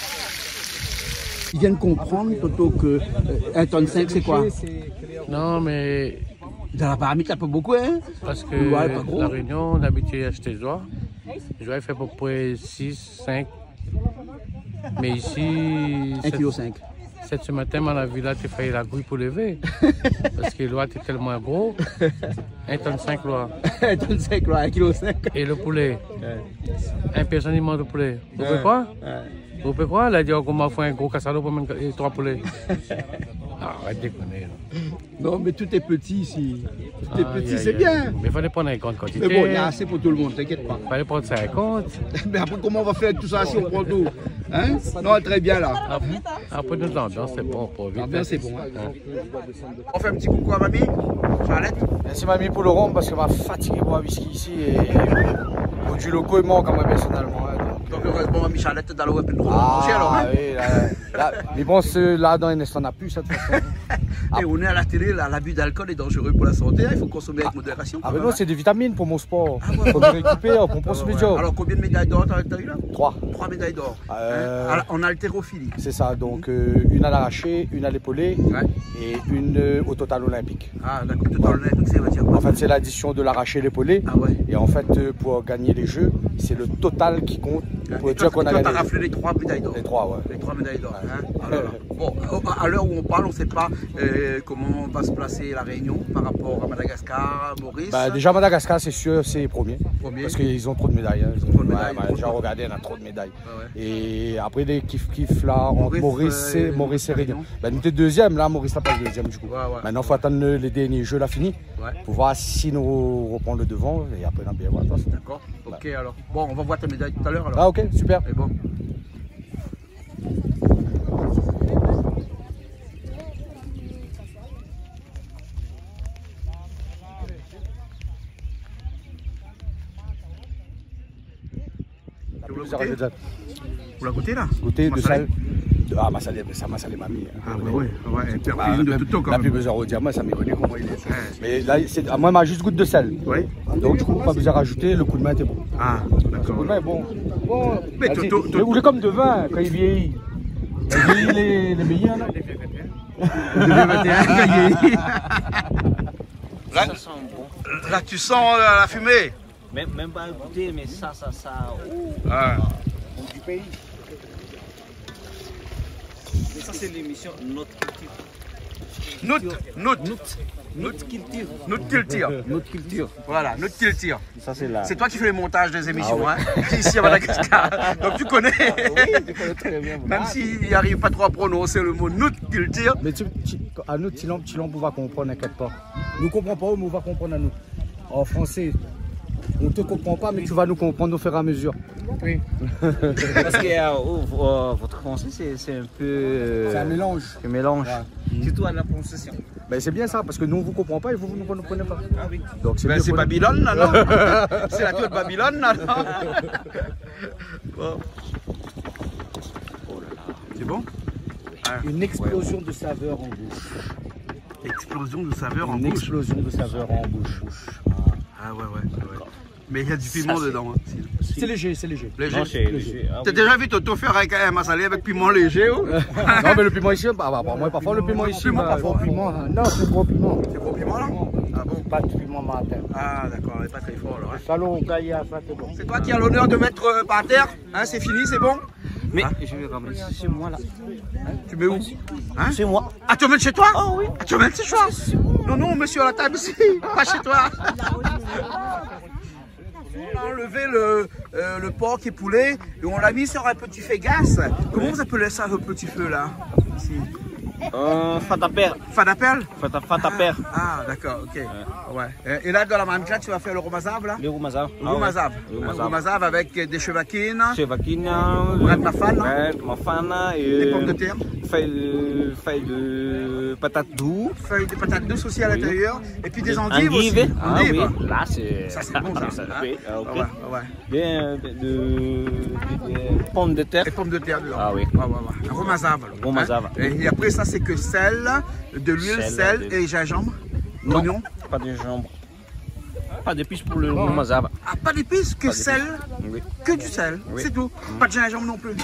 Ils viennent comprendre, Toto, que 1,5 tonne, c'est quoi? Non, mais... Dans la paramètre, un peu beaucoup, hein? Parce que la Réunion, on a habitué à acheter joie. Joie, il fait à peu près 6, 5. Mais ici... 1,5 kg. Ce matin, on a vu là, tu as failli la gouille pour lever. Parce que l'oie est tellement gros. 1,5 tonne l'oie. 1,5 tonne l'oie, 1,5 kg. Et le poulet. Un personne, il mange le poulet. Vous pouvez quoi? Vous pouvez quoi? Elle a dit qu'on fait un gros cassado pour mettre 3 poulets. Arrête de déconner. Non, mais tout est petit ici. Tout est petit, c'est bien. Mais il fallait prendre une grande quantité. Mais bon, il y a assez pour tout le monde, t'inquiète pas. Il fallait prendre 50. Mais après, comment on va faire tout ça si on prend tout? Hein? Non, très bien là. Après, nous, l'ambiance, c'est bon. L'ambiance, c'est bon. On fait un petit coucou à mamie, Charlotte. Merci mamie pour le rhum parce que m'a fatigué pour un whisky ici et du loco il manque à moi personnellement. Donc heureusement mamie Charlotte dans le web de manger alors. Ah oui, là, mais bon, là dans l'instant on n'a plus cette façon. Et on est à la télé, l'abus d'alcool est dangereux pour la santé, il faut consommer avec modération. Ah mais non, c'est des vitamines pour mon sport. Faut me récupérer, pour prendre ce médium. Alors combien de médailles d'or t'as eu là? 3. 3 médailles d'or. En haltérophilie. C'est ça, donc une à l'arraché, une à l'épaulé et une au total olympique. Ah d'accord, total olympique c'est dire quoi? En fait c'est l'addition de l'arraché et l'épaulé. Ah ouais. Et en fait pour gagner les jeux, c'est le total qui compte. Pour dire qu'on a gagné. Tu as raflé les 3 médailles d'or. Les 3, ouais. Les 3 médailles d'or. Bon, à l'heure où on parle, on ne sait pas comment va se placer la Réunion par rapport à Madagascar, Maurice. Bah, déjà Madagascar, c'est sûr, c'est premier. Parce qu'ils ont trop de médailles. Hein. Trop de médailles. Déjà regardé, on a trop de médailles. Et après des kiff là entre Maurice et Réunion. Bah, nous sommes deuxième, là Maurice n'a pas le deuxième du coup. Maintenant il faut attendre les derniers jeux là finis pour voir si nous reprend le devant et après on a bien voir. D'accord. Ok alors. Bon, on va voir ta médaille tout à l'heure alors. Ah ok, super. Et bon. Vous la goûtez là? Goûter de sel. Ah, ma salée, ça m'a salé mamie. Ah, ouais, de tout la plus besoin de dire, moi, ça m'est connu comment il est. Mais là, moi, m'a juste goût de sel. Oui. Donc, du coup, pas besoin de rajouter, le coup de main était bon. Ah, d'accord. Le coup de main est bon. Mais il est comme de vin quand il vieillit. Il vieillit les meilleurs, là. Les vieux 21 quand il vieillit. Là, tu sens la fumée. Même pas goûter, mais ça. Ah. Du pays. Et ça, c'est l'émission Notre Culture. Notre culture. Voilà, notre culture. Ça, c'est là. C'est toi qui fais le montage des émissions, hein, ici à Madagascar. Donc tu connais. Oui, tu connais très bien. Même s'il n'arrive pas trop à prononcer le mot notre culture. Mais à nous, Tilon, on va comprendre, n'inquiète pas. Nous ne comprenons pas, mais on va comprendre à nous. En français. On ne te comprend pas, mais tu vas nous comprendre au fur et à mesure. Oui. Parce que votre français, c'est un peu... c'est un mélange. Un mélange. Ouais. Surtout à la prononciation. Ben, c'est bien ça, parce que nous, on ne vous comprend pas et vous ne comprenez pas. Ah oui. Donc c'est Babylone, là, non? C'est la queue de Babylone, là, non? Bon. C'est bon? Une explosion de saveur en bouche. Explosion de saveur en bouche. Une explosion de saveur en bouche. Ah ouais. Mais il y a du piment dedans. Hein. C'est léger, c'est léger. Léger. T'as déjà vu Toto faire un massalé avec piment léger ou? Non, mais le piment ici, moi parfois le piment ici. Pas trop piment, non, c'est trop piment. C'est trop piment là? Ah bon? Pas de piment matin. Ah d'accord, il n'est pas très fort alors. Salon, Gaïa, ça c'est bon. C'est toi qui as l'honneur de mettre par terre? Hein, c'est fini, c'est bon? Mais je vais ramener chez moi là. Tu mets où? Hein? Chez moi. Ah, tu mets chez toi? Oh oui. Ah, tu mets chez toi? Non, monsieur à la table ici, pas chez toi. On a enlevé le porc et poulet et on l'a mis sur un petit feu gaz. Comment vous appelez ça, le petit feu là? Ici. Fataper. Fataper? Fataper. Ah, d'accord, ok. Ouais. Et là, dans la mamcha, tu vas faire le romazav là? Le romazav. Le romazav. Le romazav avec des chevakines. Chevakines. Mafana. Des pommes de terre. Feuilles de patates douces. Feuilles de patates douces aussi à l'intérieur. Et puis des endives aussi. Endives. Oui. Là, c'est... Ça, c'est bon, ça. Oui, ok. Ouais. Bien, de pommes de terre. Des pommes de terre dedans. Ah oui. Un romazav. Romazav. Et après, ça, c'est que sel, de l'huile, sel et gingembre. Non, oignon. Pas de gingembre. Pas d'épices pour le romazav. Ah, pas d'épices, que sel. Oui. Que du sel, c'est tout. Pas de gingembre non plus.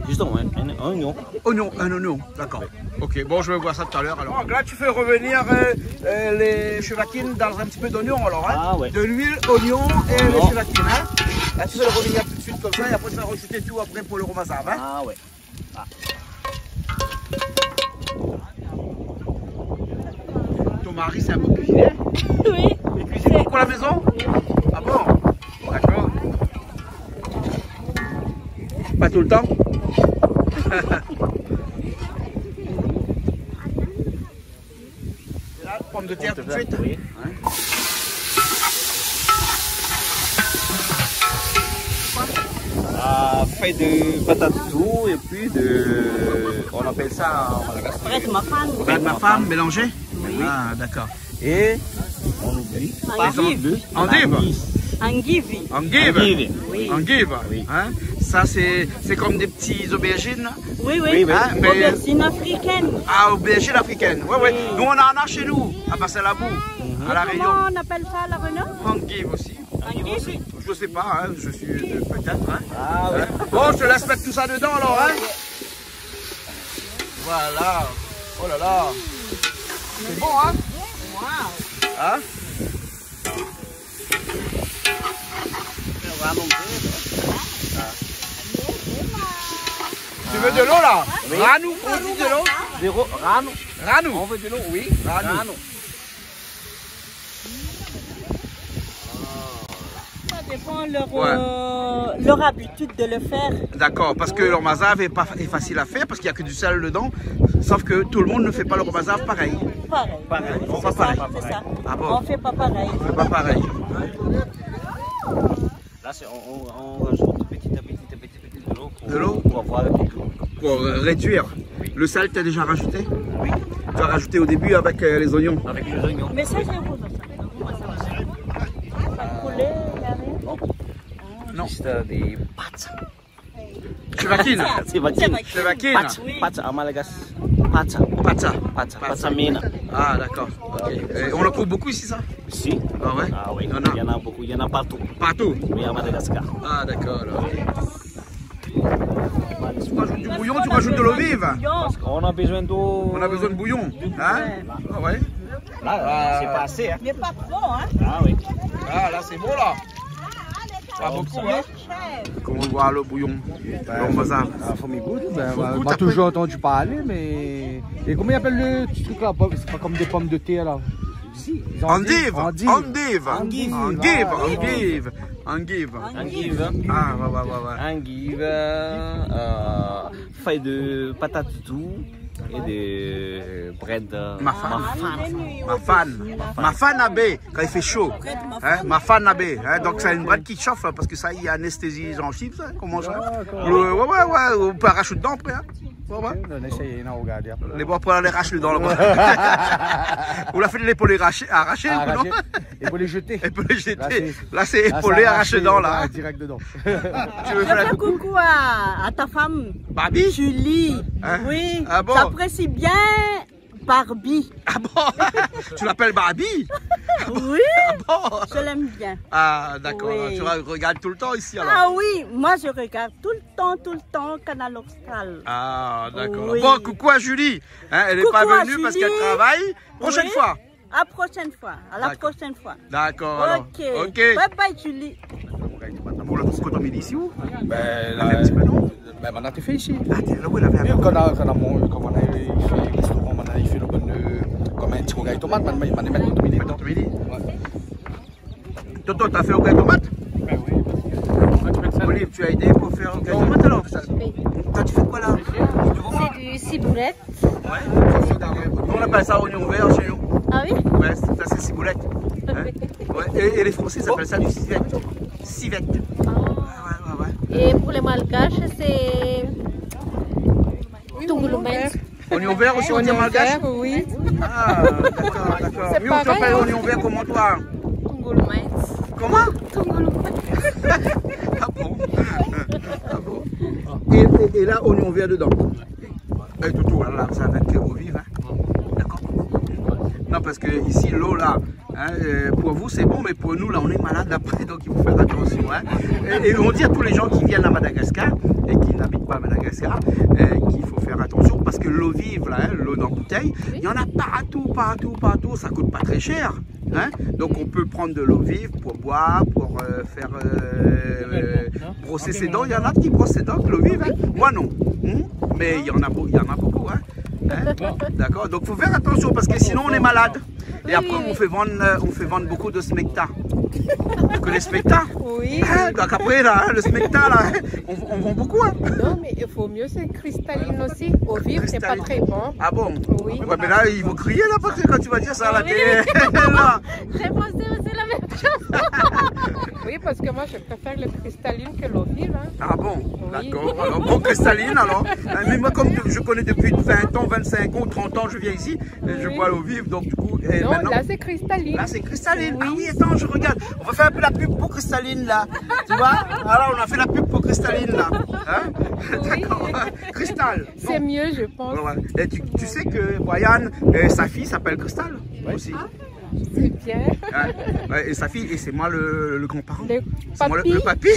Justement, un oignon. Un oignon, d'accord. Ok, bon, je vais voir ça tout à l'heure alors. Donc là, tu fais revenir les chevakines dans un petit peu d'oignon alors. Hein? Ah ouais. De l'huile, oignon et les chevakines. Hein? Là, tu fais le revenir tout de suite comme ça et après, tu vas rajouter tout après pour le romazav. Hein? Ah ouais. Ah. ton mari, c'est un bon cuisinier? Oui. Il cuisine beaucoup à la maison? Ah bon? D'accord. Pas tout le temps? Et là, pomme de terre tout de suite? Oui. Fait de patates tout et puis on appelle ça en Madagascar. Brette ma femme. Brette ma femme mélangé? Oui. Ah d'accord. Et on oublie. Endive. Endive? Endive. Endive? Oui. Endive? Oui. Hein? Ça c'est comme des petits aubergines? Oui, oui. Hein? Mais... Aubergine africaine. Ah, aubergine africaine. Oui, oui. Nous on en a chez nous, à Basselabou, à La Réunion. Comment on appelle ça à La Réunion? Endive aussi. Endive. Je sais pas, hein, je suis peut-être. Hein. Ah oui. Bon, je te laisse mettre tout ça dedans alors. Hein. Voilà. Oh là là. C'est bon, hein? Wow. Hein? Tu veux de l'eau là? Oui. Ranou, on dit de l'eau? Ranou. Ranou. On veut de l'eau, oui. Ranou. Ça dépend leur habitude de le faire. D'accord, parce que le romazave est facile à faire parce qu'il n'y a que du sel dedans. Sauf que tout le monde ne fait pas le romazave pareil. Pareil. On fait pas pareil. C'est ça. Ah bon? On fait pas pareil. On fait pas pareil. Là, on rajoute petit à petit de l'eau pour avoir le piquant. Pour réduire. Oui. Le sel, tu as déjà rajouté? Oui. Tu as rajouté au début avec les oignons? Avec les oignons. Mais ça, j'ai vous non. C'est des pâtes. Chevakine. Chevakine. Pâtes en malagasy. Pâtes mina. Ah d'accord. Okay. On en trouve beaucoup ici ça? Si. Ah ouais? Ah oui. Il y en a beaucoup. Il y en a partout. Partout? Oui, à Madagascar. Ah d'accord. Tu rajoutes du bouillon, tu rajoutes de l'eau vive? Parce qu'on a besoin d'eau. On a besoin de bouillon. Hein? Ah ouais. Là, c'est pas assez. Hein. Mais pas trop, hein? Ah oui. Ah là c'est bon là. Pas beaucoup, hein? Comment on voit le bouillon? Le romazave. Faut m'écouter. On a toujours entendu parler, mais. Et comment ils appellent le truc là? C'est pas comme des pommes de thé là? Endive. Endive. Ah ouais. Endive, feuille de patate tout et de bread. Mafanabé, quand il fait chaud. Hein? Mafanabé. Hein? Donc c'est une bread qui chauffe parce que ça, il y a anesthésie gencive, ça, qu'on mange. Ouais. On peut arracher dedans après. Hein? Les bois pour les arracher dedans là-bas. Vous la faites l'épaulé arraché, non? Épaulé jeté. Épaulé jeté. Là c'est épaulé arraché dedans là. Direct dedans. Tu veux faire coucou à ta femme. Barbie? Julie. Hein? Oui. Ah bon? J'apprécie bien Barbie. Ah bon? Tu l'appelles Barbie? Oui. Ah bon? Je l'aime bien. Ah d'accord. Oui. Tu regardes tout le temps ici alors? Ah oui, moi je regarde tout le temps Canal Austral. Ah d'accord. Oui. Bon, coucou à Julie. Hein, elle n'est pas venue parce qu'elle travaille. Prochaine fois. À prochaine fois. À la prochaine fois. D'accord. Alors. Ok. Bye bye Julie. Pour le coup, tu as mis ici où? Ben là, un petit peu non? Ben on a été fait ici. Ah t'es là où il avait un quand on a fait le restaurant, on a fait le bon comme un petit rougail tomate, on a mis dans midi. Toto, t'as fait rougail tomate? Ben oui. Olive, tu as aidé pour faire rougail tomate alors? Toi tu fais quoi là? C'est du ciboulette. Ouais. On appelle ça oignon vert chez nous. Ah oui? Ouais, ça c'est ciboulette. Hein? Ouais. Et les Français appellent ça du civette. Civette. Ouais. Et pour les malgaches, c'est Tungulumet. Oignon vert aussi, on dit malgache? Oui. Ah, d'accord. C'est Nous, tu appelles oignon vert comment toi? Tungulumet. Comment? Tungulumet. Ah bon? Ah bon? Et là, oignon vert dedans. Et tout, voilà, ça va être eau vive. Hein? D'accord? Non, parce que ici, l'eau là, hein, pour vous c'est bon, mais pour nous là, on est malade après, donc il faut faire attention. Hein? Et on dit à tous les gens qui viennent à Madagascar et qui n'habitent pas à Madagascar qu'il faut faire attention parce que l'eau vive, là, hein, l'eau dans bouteille, il y en a partout, ça coûte pas très cher. Hein? Donc on peut prendre de l'eau vive pour boire, pour faire brosser ses dents. Il y en a qui brossent ses dents avec l'eau vive. Hein? Moi non. Mais il y en a beaucoup. Hein? D'accord? Donc il faut faire attention parce que sinon on est malade. Et après, on fait vendre beaucoup de smecta. Tu connais smecta? Oui. Donc après, là, le smecta, là, on vend beaucoup. Hein. Non, mais il faut mieux, c'est cristalline aussi. Au vivre, c'est pas très bon. Ah bon? Oui. Ouais, mais là, ils vont crier là, parce que quand tu vas dire ça à la télé. J'ai pensé aussi la même chose. Oui, parce que moi, je préfère le cristalline que l'eau vive. Hein. Ah bon? D'accord. Alors, bon, cristalline, alors. Mais moi, comme je connais depuis 20 ans, 25 ans, 30 ans, je viens ici, je bois l'eau vive, donc du coup. Non, maintenant, là, c'est cristalline. Là, c'est cristalline. Oui. Ah oui, attends, je regarde. On va faire un peu la pub pour cristalline, là. Tu vois? Alors, on a fait la pub pour cristalline, là. Hein? D'accord. Cristal. C'est mieux, je pense. Ouais. Et tu sais que Brian, sa fille s'appelle Cristal aussi. C'est bien. Ouais, et sa fille, et c'est moi le grand-parent. C'est moi le papy.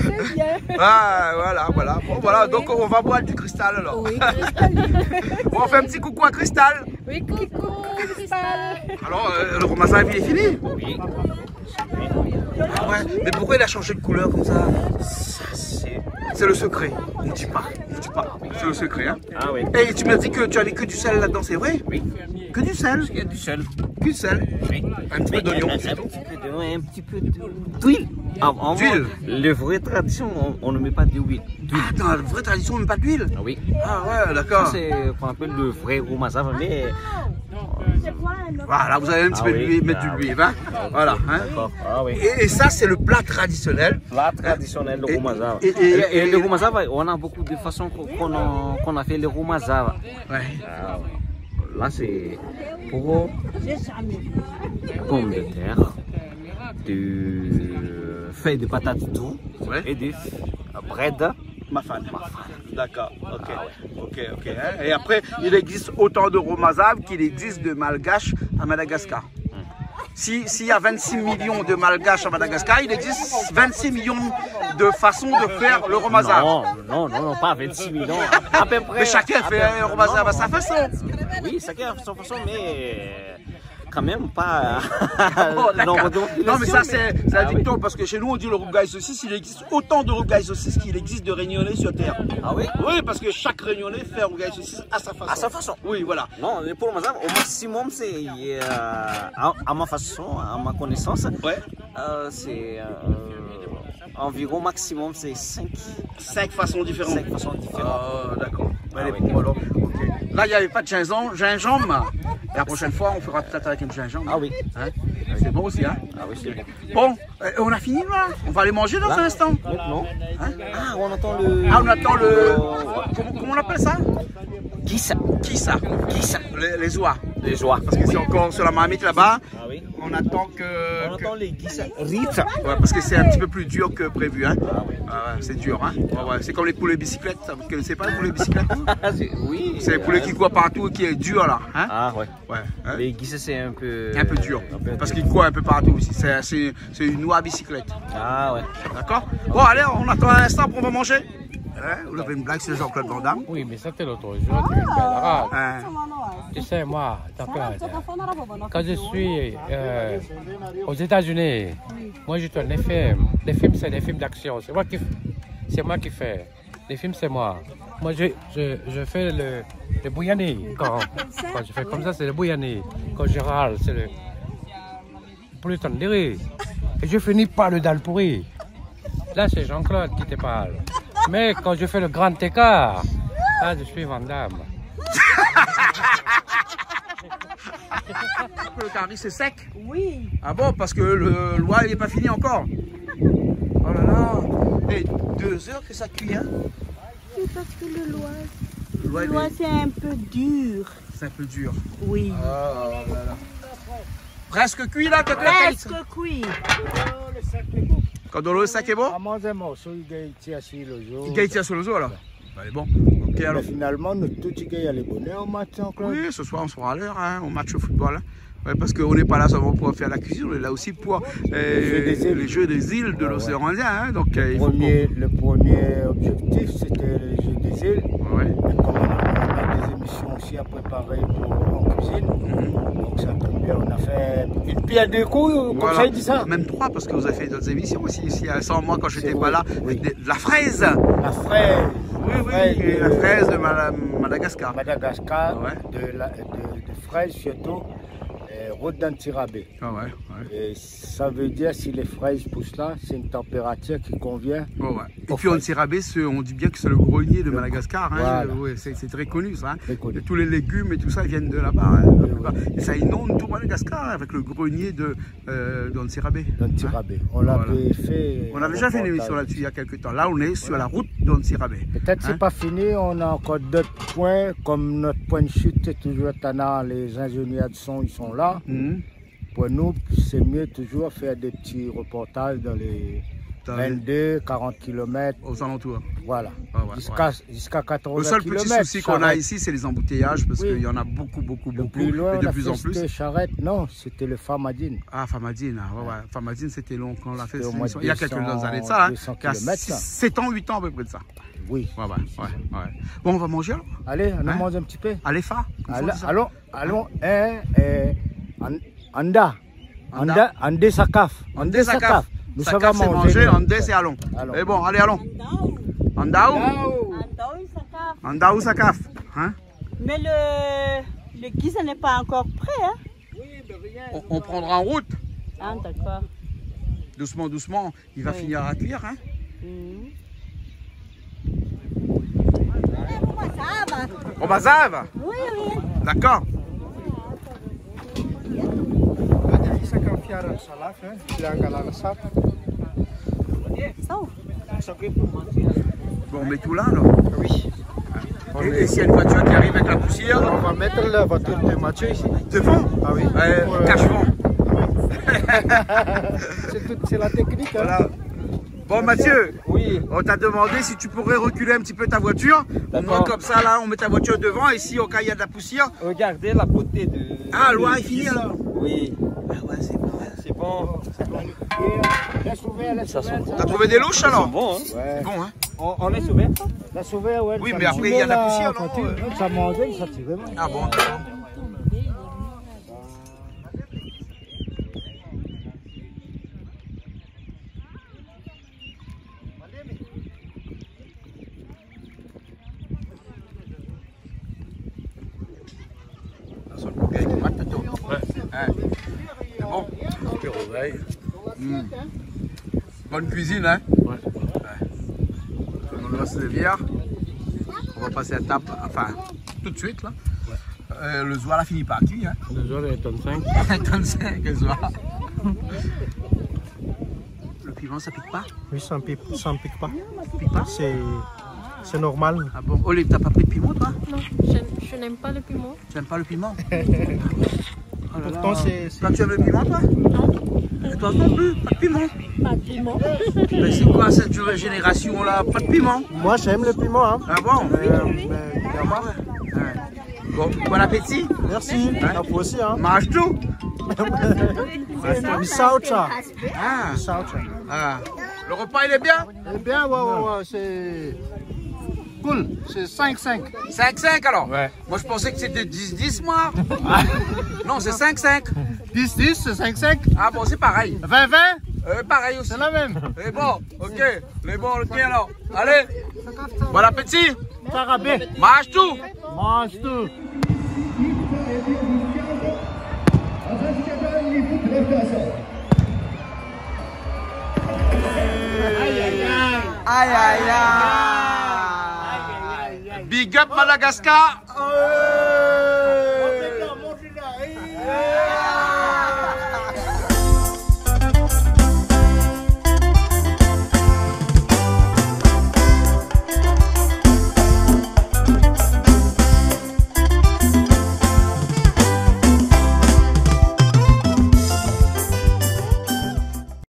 C'est bien. Ah, voilà. Bon, voilà, donc on va boire du cristal alors. Oui, cristalline. Bon, on fait un petit coucou à Cristal. Oui, coucou, Cristal. Alors, le romassage, il est fini? Oui. Ah ouais, mais pourquoi il a changé de couleur comme ça? C'est le secret. On ne dit pas. C'est le secret. Hein? Ah oui. Et tu m'as dit que tu avais que du sel là-dedans, c'est vrai? Oui. Que du sel? Il y a du sel. Que du sel? Oui. Un petit peu d'oignon. Un petit peu d'huile. D'huile? La vraie tradition, on ne met pas d'huile. Ah, dans la vraie tradition, on ne met pas d'huile? Ah oui. Ah ouais, d'accord. Ça, c'est ce qu'on appelle le vrai romassage, mais... Voilà, vous allez un petit peu mettre de l'huile, hein? Voilà. Hein? Ah oui. Et ça, c'est le plat traditionnel. Plat traditionnel, le romassage. Et le romassage, on a beaucoup de façons qu'on a fait le romassage. Ouais. Là, c'est pour pommes de terre, de feuilles de patates douces et de bread. Mafane. D'accord, ok. Hein? Et après, il existe autant de romazaves qu'il existe de malgaches à Madagascar. S'il y a 26 millions de malgaches à Madagascar, il existe 26 millions de façons de faire le romazave. Non, pas 26 millions. À peu près. Mais chacun fait un romazave à sa façon. Oui, chacun a sa façon, mais... quand même pas. Non, mais ça c'est un dicton parce que chez nous on dit le rougail saucisse, il existe autant de rougail saucisse qu'il existe de réunionnais sur terre. Ah oui? Oui, parce que chaque réunionnais fait un rougail saucisse à sa façon. À sa façon? Oui, voilà. Non, pour le mazab, au maximum, c'est à ma façon, à ma connaissance, c'est environ maximum, c'est 5 façons différentes. 5 façons différentes. Ah, d'accord. Alors, là, il n'y avait pas de gingembre. Et la prochaine fois, on fera peut-être avec un gingembre. Ah oui. Hein? C'est bon aussi, hein? Ah oui, c'est bon. Bon, on a fini là. On va aller manger dans un instant. Non. Hein? Ah, on attend le... Ah, on attend le... Comment on appelle ça? Kissa. Les oies. Les oies. Parce que c'est encore sur la marmite là-bas. Ah oui. On attend On attend les Kissa. Ouais, parce que c'est un petit peu plus dur que prévu, hein. Ah ouais, c'est dur, hein. Ouais, c'est comme les poulets bicyclettes. Vous connaissez pas les poulets bicyclettes? Oui. C'est les poulets qui courent partout et qui est dur là, hein. Ah ouais. Hein? Les Kissa, c'est un peu dur. Parce qu'ils courent un peu partout aussi. C'est une oie bicyclette. Ah ouais. D'accord? Bon, allez, on attend un instant pour on va manger. Vous avez une blague sur Jean-Claude Van Damme? Oui, mais c'était l'autre jour. Tu sais, moi, quand je suis aux États-Unis, moi je tourne les films. Les films, c'est des films d'action. C'est moi qui fais. Les films, c'est moi. Moi, je fais le bouillani. Quand je fais comme ça, c'est le bouillani. Quand je râle, c'est le poulet tandoori. Et je finis par le dal pourri. Là, c'est Jean-Claude qui te parle. Mais quand je fais le grand écart, là, je suis Van Damme. Le curry, c'est sec? Oui. Ah bon, parce que le loi, il n'est pas fini encore. Oh là là. Et 2 heures que ça cuit, hein? Oui, parce que le loi c'est un peu dur. C'est un peu dur. Oui. Oh là là. Presque cuit là, peut-être? Presque cuit. Quand le sac est bon? Il gagne sur le zoo alors. Bah, bon. Ok, alors. Mais finalement, nous tous y aller bonheur au match encore. Oui, ce soir on sera à l'heure, hein, au match de football. Hein. Ouais, parce qu'on n'est pas là seulement pour faire la cuisine, on est là aussi pour les jeux des îles de l'océan Indien. Hein. Donc, le premier objectif, c'était les jeux des îles. Ouais. Et comme on a des émissions aussi à préparer en cuisine, donc ça tombe bien, on a fait une pierre deux coups, comme ça il dit ça. Même 3, parce que vous avez fait d'autres émissions aussi, ici, sans moi quand j'étais pas là. Oui. La fraise. La fraise. Oui, la fraise de Madagascar. Madagascar, ouais. de fraises surtout, route d'Antirabé. Ah ouais, Et ça veut dire si les fraises poussent là, c'est une température qui convient. Oh ouais. Et puis Antirabé, on dit bien que c'est le grenier de Madagascar. Hein. Voilà. Ouais, c'est très connu ça. Hein. Très connu. Et tous les légumes et tout ça ils viennent de là-bas. Hein, et ça inonde tout Madagascar hein, avec le grenier d'Antirabé. D'Antirabé. On l'avait fait. On avait déjà fait une émission là-dessus il y a quelques temps. Là, on est sur la route d'Antirabé. Peut-être c'est pas fini, on a encore d'autres points, comme notre point de chute, c'est toujours Tana, les ingénieurs de son, ils sont là. Pour nous, c'est mieux toujours faire des petits reportages dans les 22, 40 km. Aux alentours. Voilà. Ah ouais, jusqu'à 80 km. Le seul petit souci qu'on a ici, c'est les embouteillages, parce qu'il y en a beaucoup, plus loin, et de plus en plus. C'était Charette, non, c'était le Famadine. Ah, Famadine, ouais. Famadine, c'était long quand on l'a fait. Il y a quelques années de ça, hein. Il y a 7 ans, 8 ans à peu près de ça. Oui. Ouais. Bon, on va manger alors. Allez, on mange un petit peu. Allez, allons, Andé Sakaf. Andé Sakaf. Nous savons manger. Andé, c'est allons. Et bon, allez, allons. Andaou. Andaou Sakaf. Hein? Mais le guise n'est pas encore prêt. Hein? On prendra en route. Ah, d'accord. Doucement, doucement, il va finir à cuire. Hein? On va zave? Oui. D'accord. Bon, on met tout là alors? Oui. Et s'il y a une voiture qui arrive avec la poussière? On va mettre la voiture de Mathieu ici. Devant? Ah oui. Cache-vent. C'est la technique. Hein. Voilà. Bon Mathieu, oui. On t'a demandé si tu pourrais reculer un petit peu ta voiture. Au moins comme ça là on met ta voiture devant et si au cas il y a de la poussière. Regardez la beauté de... Ah l'eau est finie alors? Oui. Ah ouais c'est bon. C'est bon. T'as trouvé des louches alors? C'est bon hein. C'est bon hein. On est sauvé? La sauvé ouais. Oui mais après il y a de la poussière non? Ça mangeait, ça tirait. Ah bon d'accord. Bonne cuisine, hein? Ouais. On va se bière. On va passer à table, enfin, tout de suite, là. Ouais. Le zoa, là, finit par cuire, hein? Le zoa, il est tonne 5. 1 tonne 5, le zoa. Le piment, ça pique pas? Oui, ça ne pique pas. Pique pas? C'est normal. Ah bon? Olive, t'as pas pris de piment, toi? Non, je n'aime pas le piment. Tu n'aimes pas le piment? Oh là pourtant, c'est... Toi, tu aimes le piment, toi? Non. Et toi non plus? Pas de piment? Pas de piment. Mais c'est quoi cette nouvelle génération-là? Pas de piment? Moi, j'aime le piment. Hein. Ah bon? Oui. Bon, bon appétit. Merci. Hein? À vous aussi. Hein. Mange tout. Misaucha. Ah. Misaucha. Ah. Le repas, il est bien? Il est bien, ouais. C'est cool. C'est 5-5. 5-5 alors? Ouais. Moi, je pensais que c'était 10-10, moi. Non, c'est 5-5. 10-10, c'est 5-5. Ah bon, c'est pareil. 20-20? Pareil aussi. C'est la même. Et bon, ok. Les bons, ok alors. Allez. Bon appétit. Tarabé. Mange tout. Mange tout. Aïe aïe aïe. Big up Madagascar.